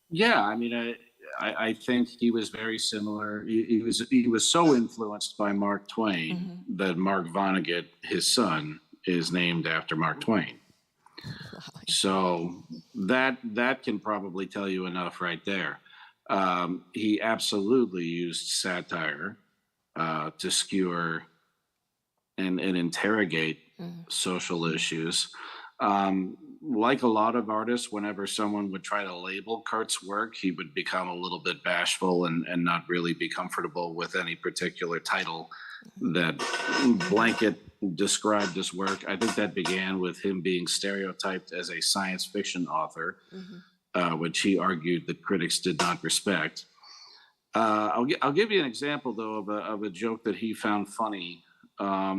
Yeah, I mean, I think he was very similar. He was so influenced by Mark Twain that Mark Vonnegut, his son, is named after Mark Twain. Wow. So that can probably tell you enough right there. He absolutely used satire to skewer and interrogate social issues. Like a lot of artists, whenever someone would try to label Kurt's work, he would become a little bit bashful and not really be comfortable with any particular title that blanket described his work. I think that began with him being stereotyped as a science fiction author, which he argued that critics did not respect. I'll give you an example, though, of a joke that he found funny. I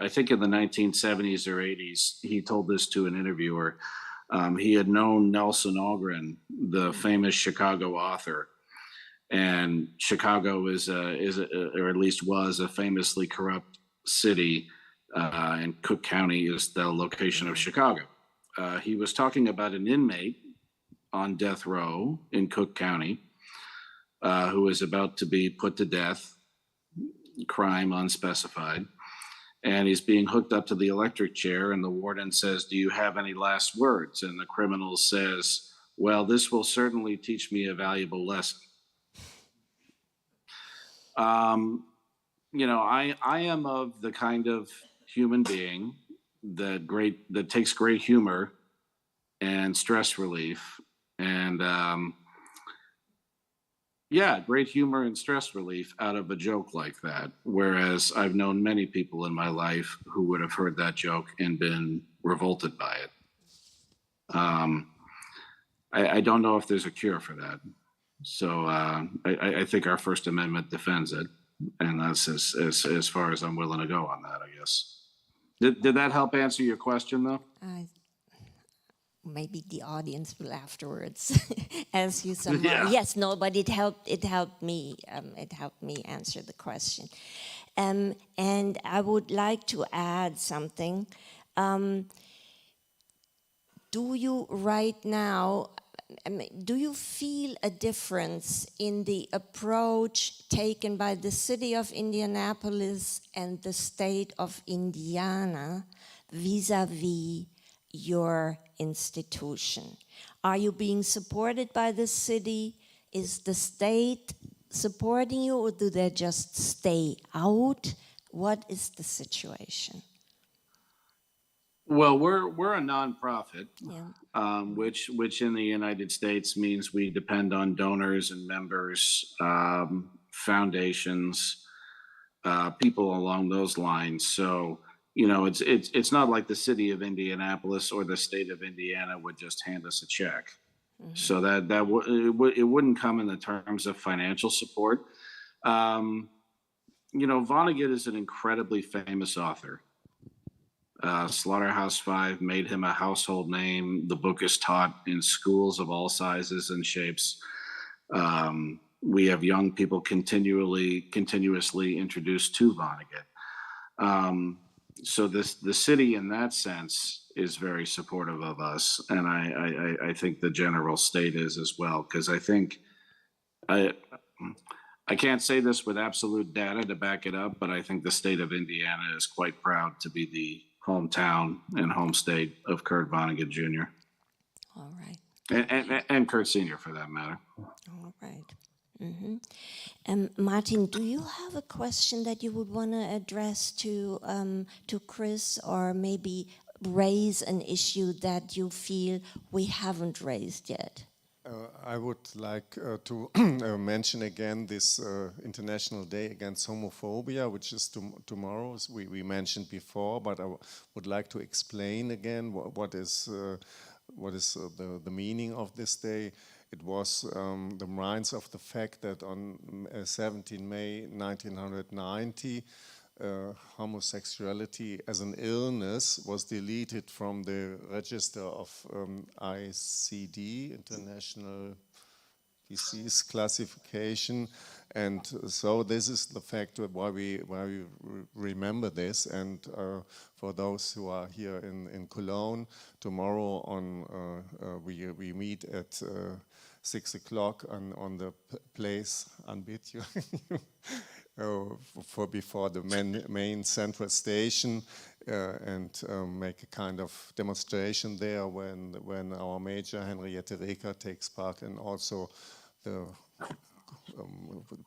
think in the 1970s or 80s, he told this to an interviewer. He had known Nelson Algren, the famous Chicago author, and Chicago or at least was a famously corrupt city, and Cook County is the location of Chicago. He was talking about an inmate on death row in Cook County who was about to be put to death, crime unspecified, and he's being hooked up to the electric chair, and the warden says, "Do you have any last words?" And the criminal says, "Well, this will certainly teach me a valuable lesson." I am of the kind of human being that takes great humor and stress relief, and great humor and stress relief out of a joke like that. Whereas I've known many people in my life who would have heard that joke and been revolted by it. I don't know if there's a cure for that. So I think our First Amendment defends it. And that's as far as I'm willing to go on that, I guess. Did that help answer your question, though? Maybe the audience will afterwards ask you some more. Yeah. Yes, no, but it helped me. It helped me answer the question. And I would like to add something. Do you right now? Do you feel a difference in the approach taken by the city of Indianapolis and the state of Indiana vis-a-vis your institution? Are you being supported by the city? Is the state supporting you, or do they just stay out? What is the situation? Well, we're a nonprofit, Yeah. which in the United States means we depend on donors and members, foundations, people along those lines. So, it's not like the city of Indianapolis or the state of Indiana would just hand us a check. So it wouldn't come in the terms of financial support. Vonnegut is an incredibly famous author. Slaughterhouse-Five made him a household name. The book is taught in schools of all sizes and shapes. We have young people continuously introduced to Vonnegut. So the city, in that sense, is very supportive of us, and I think the general state is as well. Because I think I can't say this with absolute data to back it up, but I think the state of Indiana is quite proud to be the hometown and home state of Kurt Vonnegut Jr. All right. And Kurt Sr. for that matter. All right. Martin, do you have a question that you would want to address to Chris, or maybe raise an issue that you feel we haven't raised yet? I would like to mention again this International Day Against Homophobia, which is tomorrow, as we mentioned before, but I would like to explain again what is the meaning of this day. It was the reminds of the fact that on 17 May 1990, homosexuality as an illness was deleted from the register of ICD, International disease classification. And so this is the fact why we remember this. And for those who are here in Cologne, tomorrow we meet at 6 o'clock on the place Anbit before the main central station, and make a kind of demonstration there when our Major Henriette Reker takes part, and also the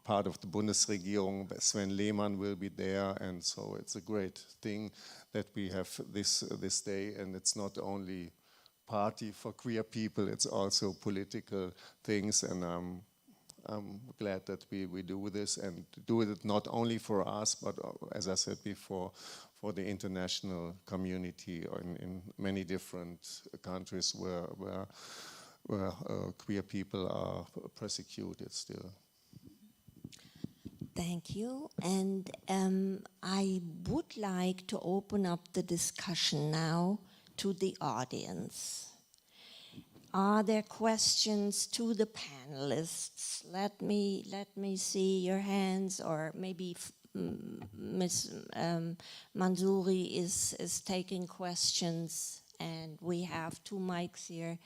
part of the Bundesregierung, Sven Lehmann, will be there. And so it's a great thing that we have this day, and it's not only party for queer people, it's also political things, and I'm glad that we do this, and do it not only for us, but as I said before, for the international community in many different countries where queer people are persecuted still. Thank you. And I would like to open up the discussion now to the audience. Are there questions to the panelists? Let me see your hands, or maybe Ms. Mansouri is taking questions, and we have 2 mics here,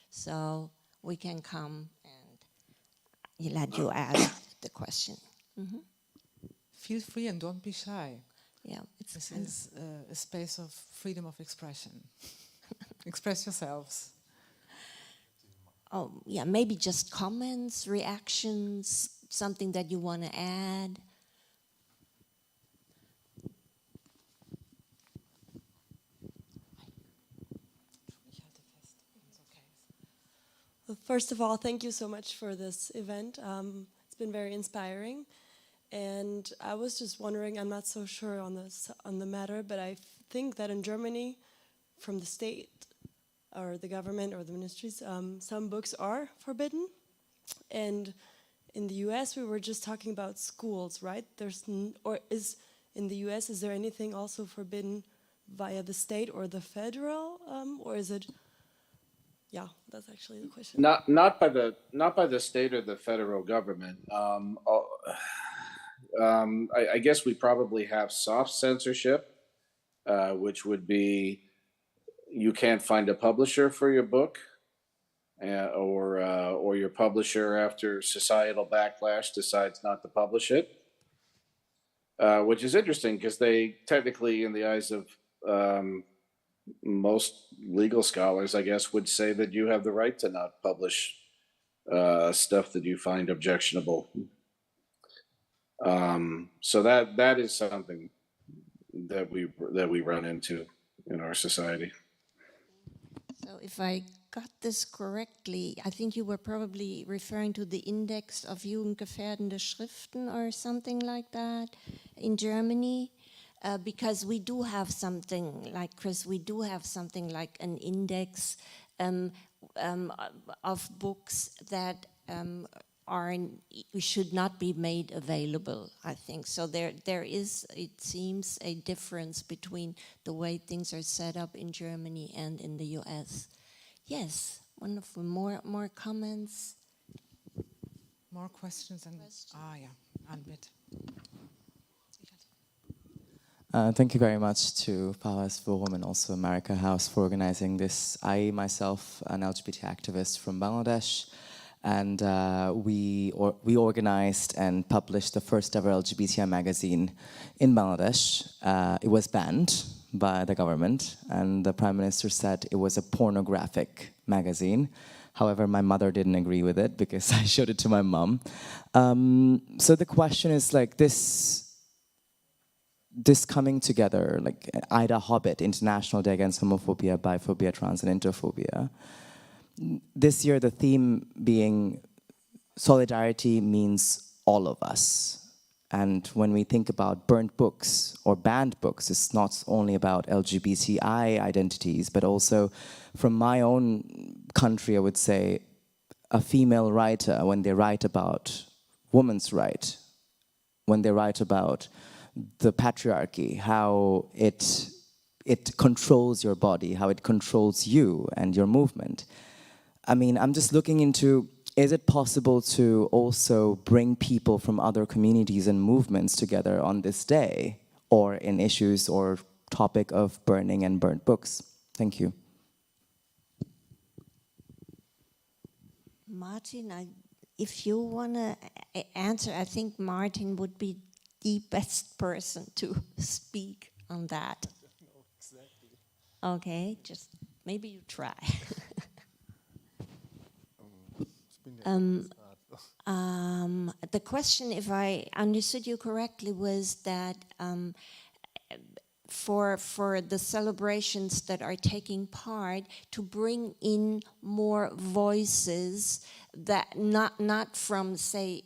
so we can come and let you ask the question. Mm-hmm. Feel free and don't be shy. Yeah, This is a space of freedom of expression. Express yourselves. Oh, yeah, maybe just comments, reactions, something that you want to add. Well, first of all, thank you so much for this event. It's been very inspiring. And I was just wondering, I'm not so sure on the matter, but I think that in Germany, from the state or the government or the ministries, some books are forbidden. And in the US, we were just talking about schools, right? In the US, is there anything also forbidden via the state or the federal, or is it? Yeah, that's actually the question. Not by the state or the federal government. I guess we probably have soft censorship, which would be you can't find a publisher for your book, or your publisher, after societal backlash, decides not to publish it, which is interesting because they technically, in the eyes of most legal scholars, I guess, would say that you have the right to not publish stuff that you find objectionable. So that is something that we run into in our society. So if I got this correctly, I think you were probably referring to the index of jugendgefährdende Schriften or something like that in Germany, because we do have something like, Chris, we do have something like an index of books that should not be made available, I think. So there is, it seems, a difference between the way things are set up in Germany and in the US. Yes, wonderful. More comments? More questions? Yeah, Anbit. Thank you very much to Powers Forum and also America House for organizing this. I myself, an LGBT activist from Bangladesh, and we organized and published the first ever LGBTI magazine in Bangladesh. It was banned by the government, and the Prime Minister said it was a pornographic magazine. However, my mother didn't agree with it because I showed it to my mom. So the question is like this coming together, like IDAHOBITA, International Day Against Homophobia, Biphobia, Trans and Interphobia. This year, the theme being solidarity means all of us. And when we think about burnt books or banned books, it's not only about LGBTI identities, but also from my own country, I would say, a female writer, when they write about women's right, when they write about the patriarchy, how it controls your body, how it controls you and your movement. I mean, I'm just looking into is it possible to also bring people from other communities and movements together on this day, or in issues or topic of burning and burnt books? Thank you. Martin, if you want to answer, I think Martin would be the best person to speak on that. Okay, just maybe you try. The question, if I understood you correctly, was that for the celebrations that are taking part, to bring in more voices that not from, say,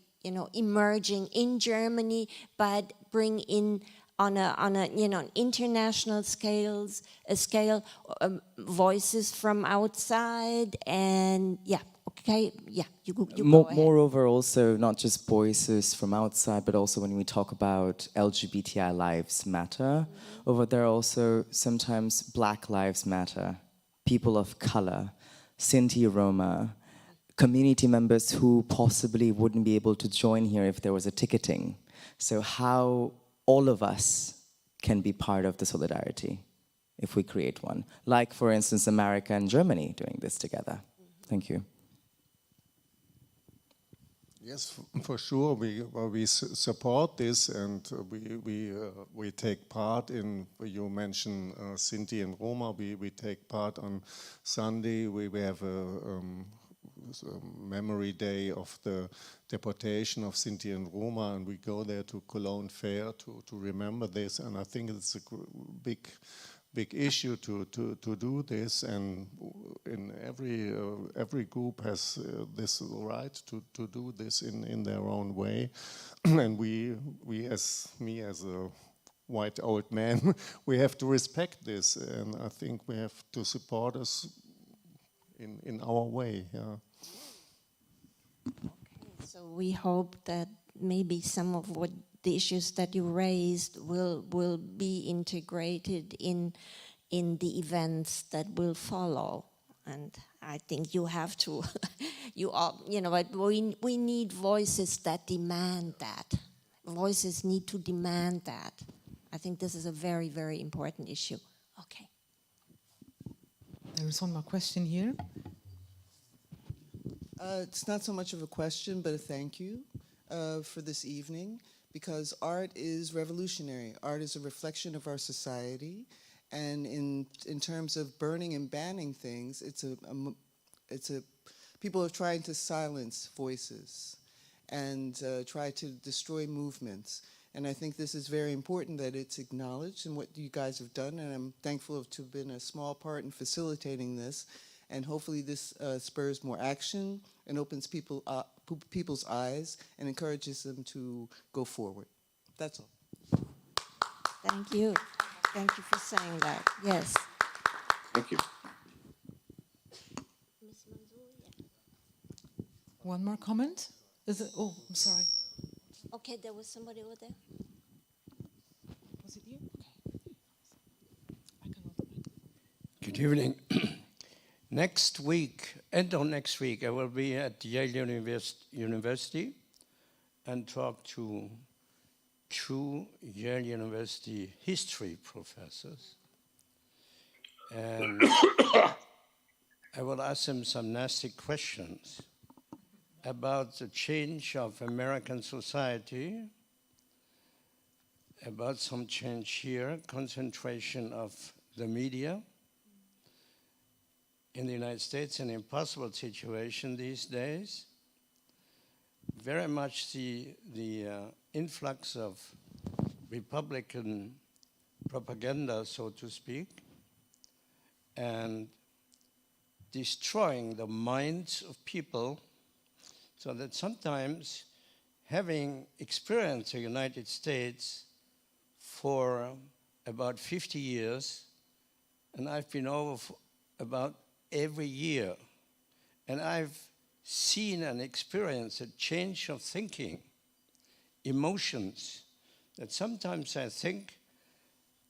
emerging in Germany, but bring in on a international scale voices from outside, and you go ahead. Moreover, also not just voices from outside, but also when we talk about LGBTI lives matter, over there also sometimes Black lives matter, people of color, Sinti, Roma, community members who possibly wouldn't be able to join here if there was a ticketing. So how all of us can be part of the solidarity if we create one. Like, for instance, America and Germany doing this together. Thank you. Yes, for sure. We support this, and we take part in. You mentioned Sinti and Roma. We take part on Sunday. We have a memory day of the deportation of Sinti and Roma, and we go there to Cologne Fair to remember this. And I think it's a big issue to do this, and in every group has this right to do this in their own way. And we as a white old man, we have to respect this, and I think we have to support us in our way. Yeah. Okay, so we hope that maybe some of what the issues that you raised will be integrated in the events that will follow. And I think you have to, we need voices that demand that. Voices need to demand that. I think this is a very, very important issue. Okay. There is one more question here. It's not so much of a question, but a thank you for this evening, because art is revolutionary. Art is a reflection of our society, and in terms of burning and banning things, people are trying to silence voices and try to destroy movements. And I think this is very important that it's acknowledged in what you guys have done, and I'm thankful to have been a small part in facilitating this. And hopefully this spurs more action and opens people's eyes and encourages them to go forward. That's all. Thank you. Thank you for saying that. Yes. Thank you. One more comment? Is it? Oh, I'm sorry. Okay, there was somebody over there. Was it you? Good evening. Next week, end of next week, I will be at Yale University and talk to 2 Yale University history professors. And I will ask them some nasty questions about the change of American society, about some change here, concentration of the media in the United States, an impossible situation these days. Very much the influx of Republican propaganda, so to speak, and destroying the minds of people, so that sometimes, having experienced the United States for about 50 years, and I've been over about every year, and I've seen and experienced a change of thinking, emotions, that sometimes I think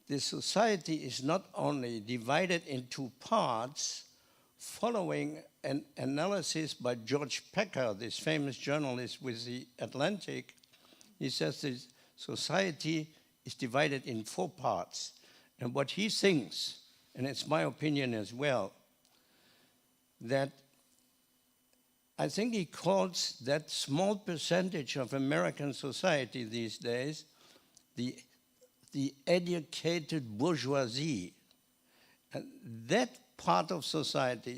the society is not only divided into parts following an analysis by George Pecker, this famous journalist with the Atlantic. He says that society is divided in 4 parts. And what he thinks, and it's my opinion as well, that I think he calls that small percentage of American society these days the educated bourgeoisie. And that part of society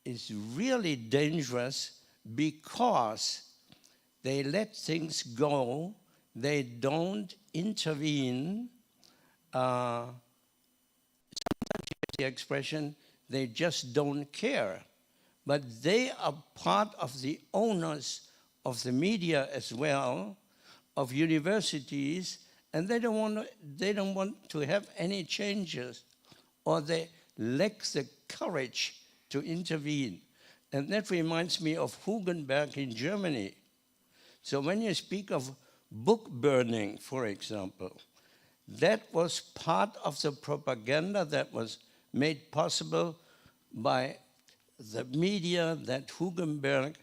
is really dangerous because they let things go, they don't intervene. Sometimes the expression, they just don't care. But they are part of the owners of the media as well, of universities, and they don't want to have any changes, or they lack the courage to intervene. And that reminds me of Hugenberg in Germany. So when you speak of book burning, for example, that was part of the propaganda that was made possible by the media that Hugenberg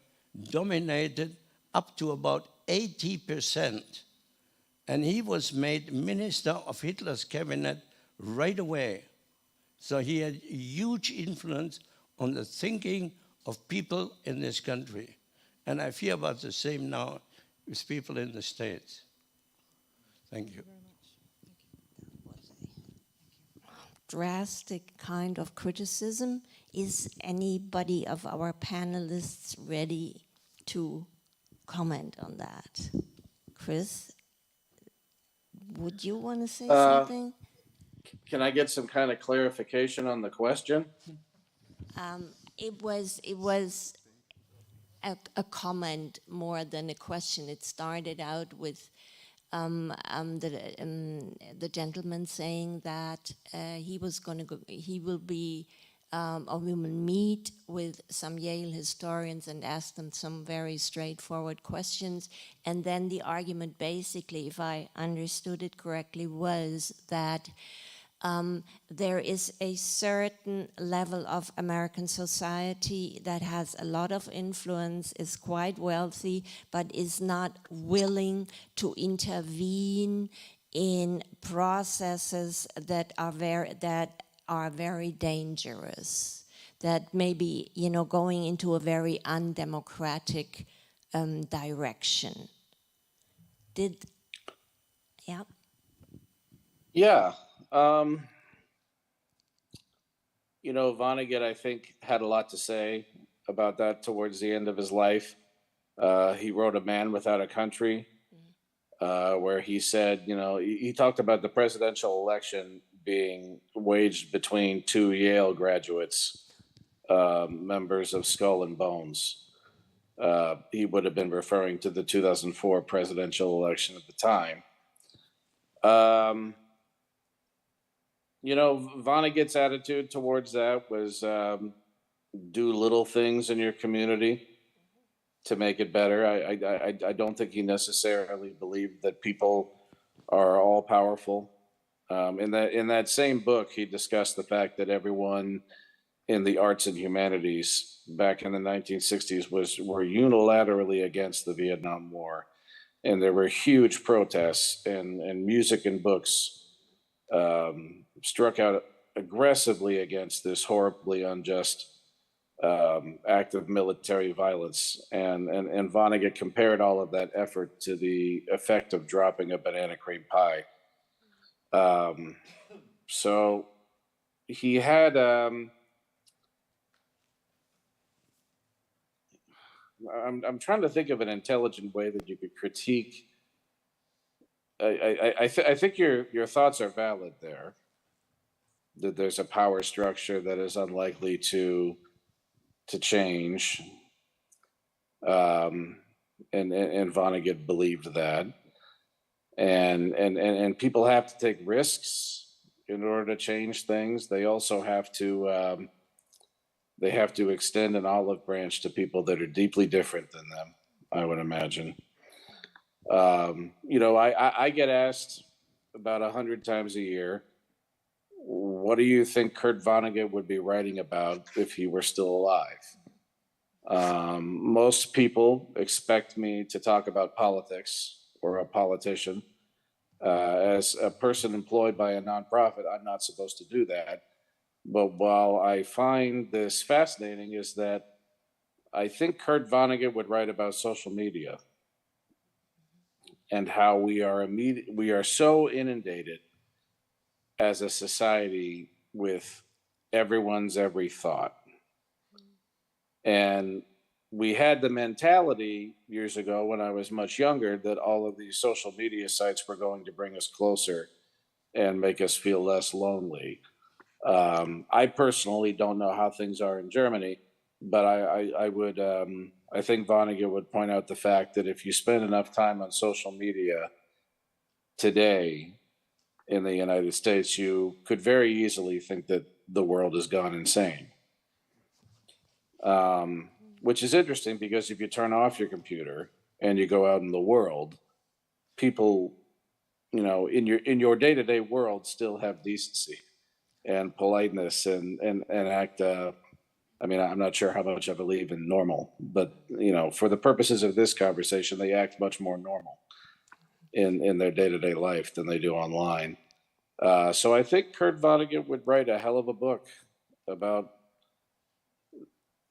dominated up to about 80%. And he was made minister of Hitler's cabinet right away. So he had huge influence on the thinking of people in this country. And I fear about the same now with people in the States. Thank you. Drastic kind of criticism. Is anybody of our panelists ready to comment on that? Chris, would you want to say something? Can I get some kind of clarification on the question? It was a comment more than a question. It started out with the gentleman saying that he will meet with some Yale historians and ask them some very straightforward questions. And then the argument basically, if I understood it correctly, was that there is a certain level of American society that has a lot of influence, is quite wealthy, but is not willing to intervene in processes that are very dangerous, that may be, going into a very undemocratic direction. Yeah. Yeah. Vonnegut, I think, had a lot to say about that towards the end of his life. He wrote A Man Without a Country, where he said, he talked about the presidential election being waged between 2 Yale graduates, members of Skull and Bones. He would have been referring to the 2004 presidential election at the time. Vonnegut's attitude towards that was do little things in your community to make it better. I don't think he necessarily believed that people are all powerful. In that same book, he discussed the fact that everyone in the arts and humanities back in the 1960s were unilaterally against the Vietnam War, and there were huge protests, and music and books struck out aggressively against this horribly unjust act of military violence. And Vonnegut compared all of that effort to the effect of dropping a banana cream pie. So he had, I'm trying to think of an intelligent way that you could critique. I think your thoughts are valid there, that there's a power structure that is unlikely to change. And Vonnegut believed that. And people have to take risks in order to change things. They also have to extend an olive branch to people that are deeply different than them, I would imagine. I get asked about 100 times a year, what do you think Kurt Vonnegut would be writing about if he were still alive? Most people expect me to talk about politics or a politician. As a person employed by a nonprofit, I'm not supposed to do that. But while I find this fascinating is that I think Kurt Vonnegut would write about social media and how we are so inundated as a society with everyone's every thought. And we had the mentality years ago when I was much younger that all of these social media sites were going to bring us closer and make us feel less lonely. I personally don't know how things are in Germany, but I think Vonnegut would point out the fact that if you spend enough time on social media today in the United States, you could very easily think that the world has gone insane. Which is interesting because if you turn off your computer and you go out in the world, people, you know, in your day-to-day world still have decency and politeness and act, I mean, I'm not sure how much I believe in normal, but, you know, for the purposes of this conversation, they act much more normal in their day-to-day life than they do online. So I think Kurt Vonnegut would write a hell of a book about,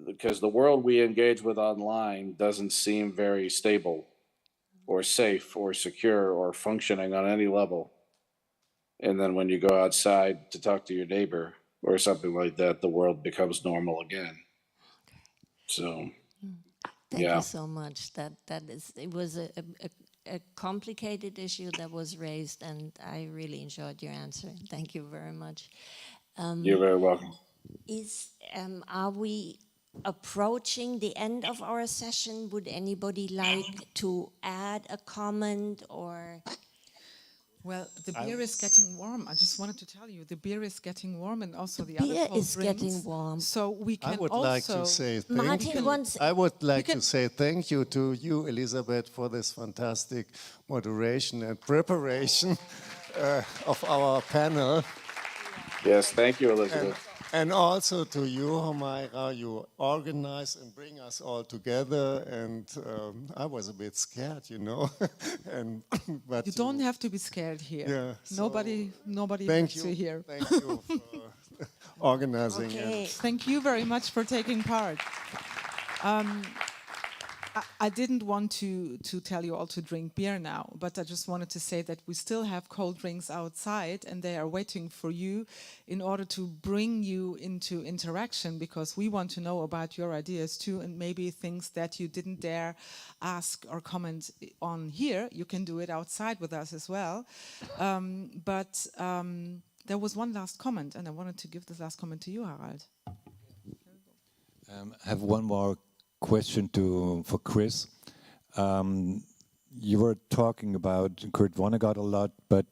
because the world we engage with online doesn't seem very stable or safe or secure or functioning on any level. And then when you go outside to talk to your neighbor or something like that, the world becomes normal again. So, Thank you so much. It was a complicated issue that was raised, and I really enjoyed your answer. Thank you very much. You're very welcome. Are we approaching the end of our session? Would anybody like to add a comment or? Well, the beer is getting warm. I just wanted to tell you, the beer is getting warm, and also the other beer cold is drinks. getting warm. So we can I would also. like to say thank Martin you. wants. I would like to say thank you to you, Elisabeth, for this fantastic moderation and preparation of our panel. Yes, thank you, Elizabeth. And also to you, Humaira, you organize and bring us all together. And I was a bit scared, you know. But you don't have to be scared here. Yeah, nobody thank hurts you you here. Thank you for organizing. Okay. Thank you very much for taking part. I didn't want to tell you all to drink beer now, but I just wanted to say that we still have cold drinks outside and they are waiting for you in order to bring you into interaction, because we want to know about your ideas too, and maybe things that you didn't dare ask or comment on here. You can do it outside with us as well. But there was one last comment, and I wanted to give this last comment to you, Harald. I have one more question for Chris. You were talking about Kurt Vonnegut a lot, but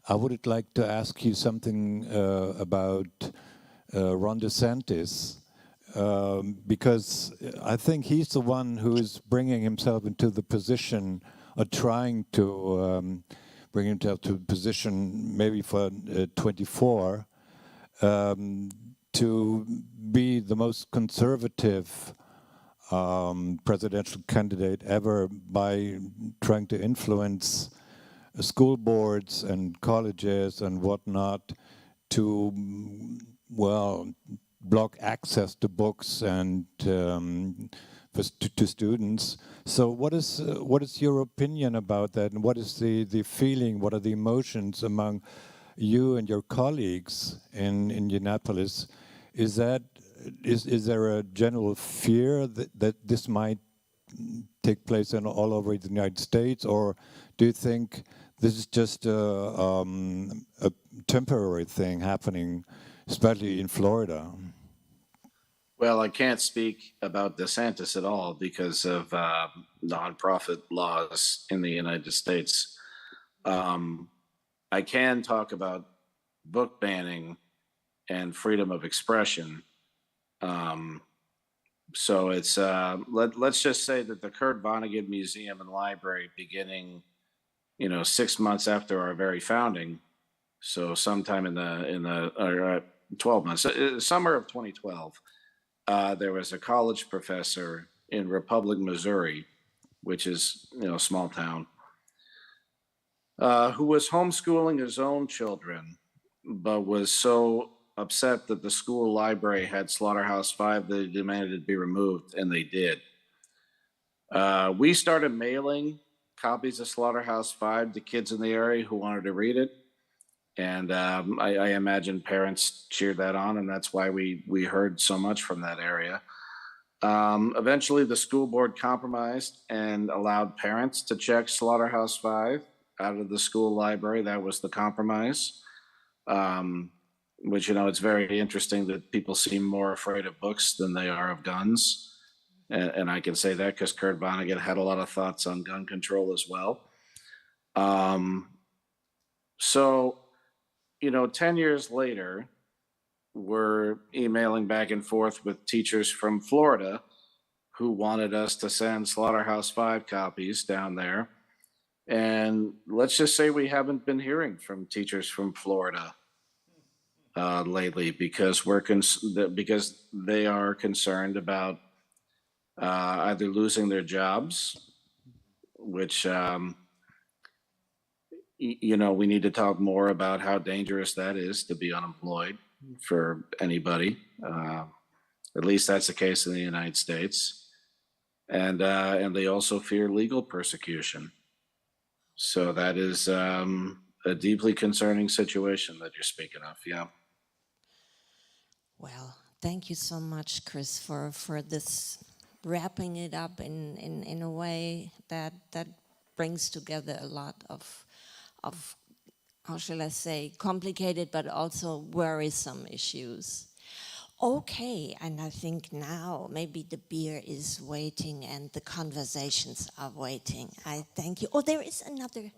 I would like to ask you something about Ron DeSantis, because I think he's the one who is bringing himself into the position, or trying to bring himself to a position maybe for 24, to be the most conservative presidential candidate ever, by trying to influence school boards and colleges and whatnot to, well, block access to books and to students. So what is your opinion about that, and what is the feeling, what are the emotions among you and your colleagues in Indianapolis? Is there a general fear that this might take place all over the United States, or do you think this is just a temporary thing happening, especially in Florida? Well, I can't speak about DeSantis at all because of nonprofit laws in the United States. I can talk about book banning and freedom of expression. So it's let's just say that the Kurt Vonnegut Museum and Library, beginning 6 months after our very founding, So sometime in the 12 months, summer of 2012, there was a college professor in Republic, Missouri, which is, a small town, who was homeschooling his own children, but was so upset that the school library had Slaughterhouse-5 that he demanded it be removed, and they did. We started mailing copies of Slaughterhouse-5 to kids in the area who wanted to read it. And I imagine parents cheered that on, and that's why we heard so much from that area. Eventually, the school board compromised and allowed parents to check Slaughterhouse-5 out of the school library. That was the compromise. Which, it's very interesting that people seem more afraid of books than they are of guns. And I can say that because Kurt Vonnegut had a lot of thoughts on gun control as well. So, 10 years later, we're emailing back and forth with teachers from Florida who wanted us to send Slaughterhouse-5 copies down there. And let's just say we haven't been hearing from teachers from Florida lately because because they are concerned about either losing their jobs, which we need to talk more about how dangerous that is to be unemployed for anybody. At least that's the case in the United States, and they also fear legal persecution. So that is a deeply concerning situation that you're speaking of. Yeah. Well, thank you so much, Chris, for this wrapping it up in a way that brings together a lot of how shall I say, complicated but also worrisome issues. Okay, and I think now maybe the beer is waiting and the conversations are waiting. I thank you. Oh, there is another.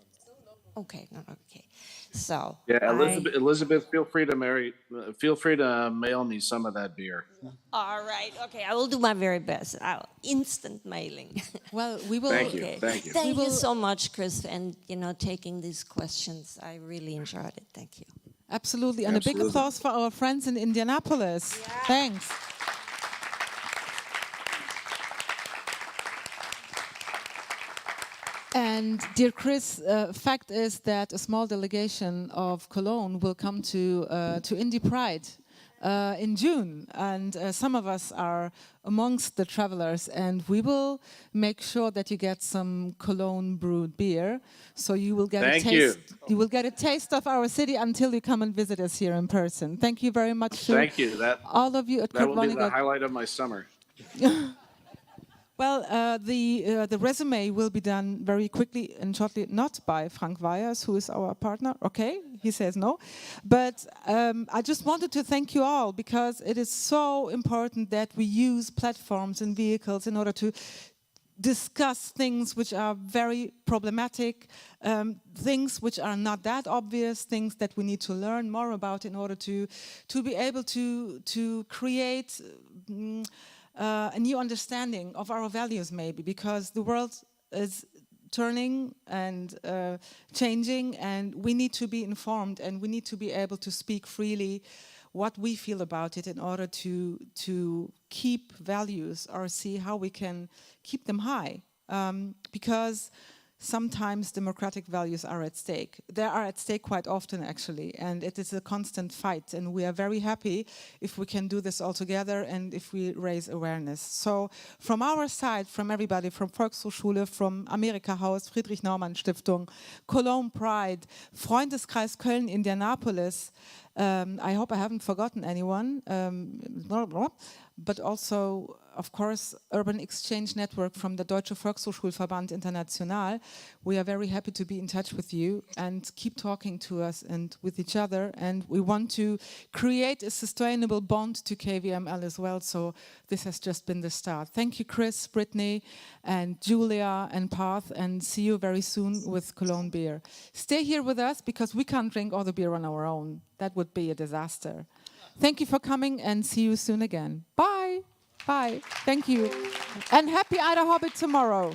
Okay, no, okay. So yeah, Elizabeth, feel free to mail me some of that beer. All right, okay, I will do my very best. Instant mailing. Well, we will. Thank you. Okay. Thank you. Thank you so much, Chris, and taking these questions. I really enjoyed it. Thank you. Absolutely, and a big applause for our friends in Indianapolis. Yeah. Thanks. And dear Chris, fact is that a small delegation of Cologne will come to Indy Pride in June, and some of us are amongst the travelers, and we will make sure that you get some Cologne brewed beer, so you will get a taste. You will get a taste of our city until you come and visit us here in person. Thank you very much. Thank you. All of you at that will be the highlight of my summer. Well, the resume will be done very quickly and shortly, not by Frank Weyers, who is our partner. Okay, he says no. But I just wanted to thank you all, because it is so important that we use platforms and vehicles in order to discuss things which are very problematic, things which are not that obvious, things that we need to learn more about in order to be able to create a new understanding of our values, maybe, because the world is turning and changing, and we need to be informed, and we need to be able to speak freely what we feel about it in order to keep values or see how we can keep them high, because sometimes democratic values are at stake. They are at stake quite often, actually, and it is a constant fight, and we are very happy if we can do this all together and if we raise awareness. So from our side, from everybody, from Volkshochschule, from Amerika-Haus, Friedrich-Naumann-Stiftung, Cologne Pride, Freundeskreis Köln, Indianapolis, I hope I haven't forgotten anyone, but also, of course, Urban Exchange Network from the Deutsche Volkshochschulverband International. We are very happy to be in touch with you and keep talking to us and with each other. And we want to create a sustainable bond to KVML as well. So this has just been the start. Thank you, Chris, Brittany, and Julia, and Parth, and see you very soon with Cologne beer. Stay here with us, because we can't drink all the beer on our own. That would be a disaster. Thank you for coming, and see you soon again. Bye. Bye. Thank you. And happy IDAHOBITA tomorrow.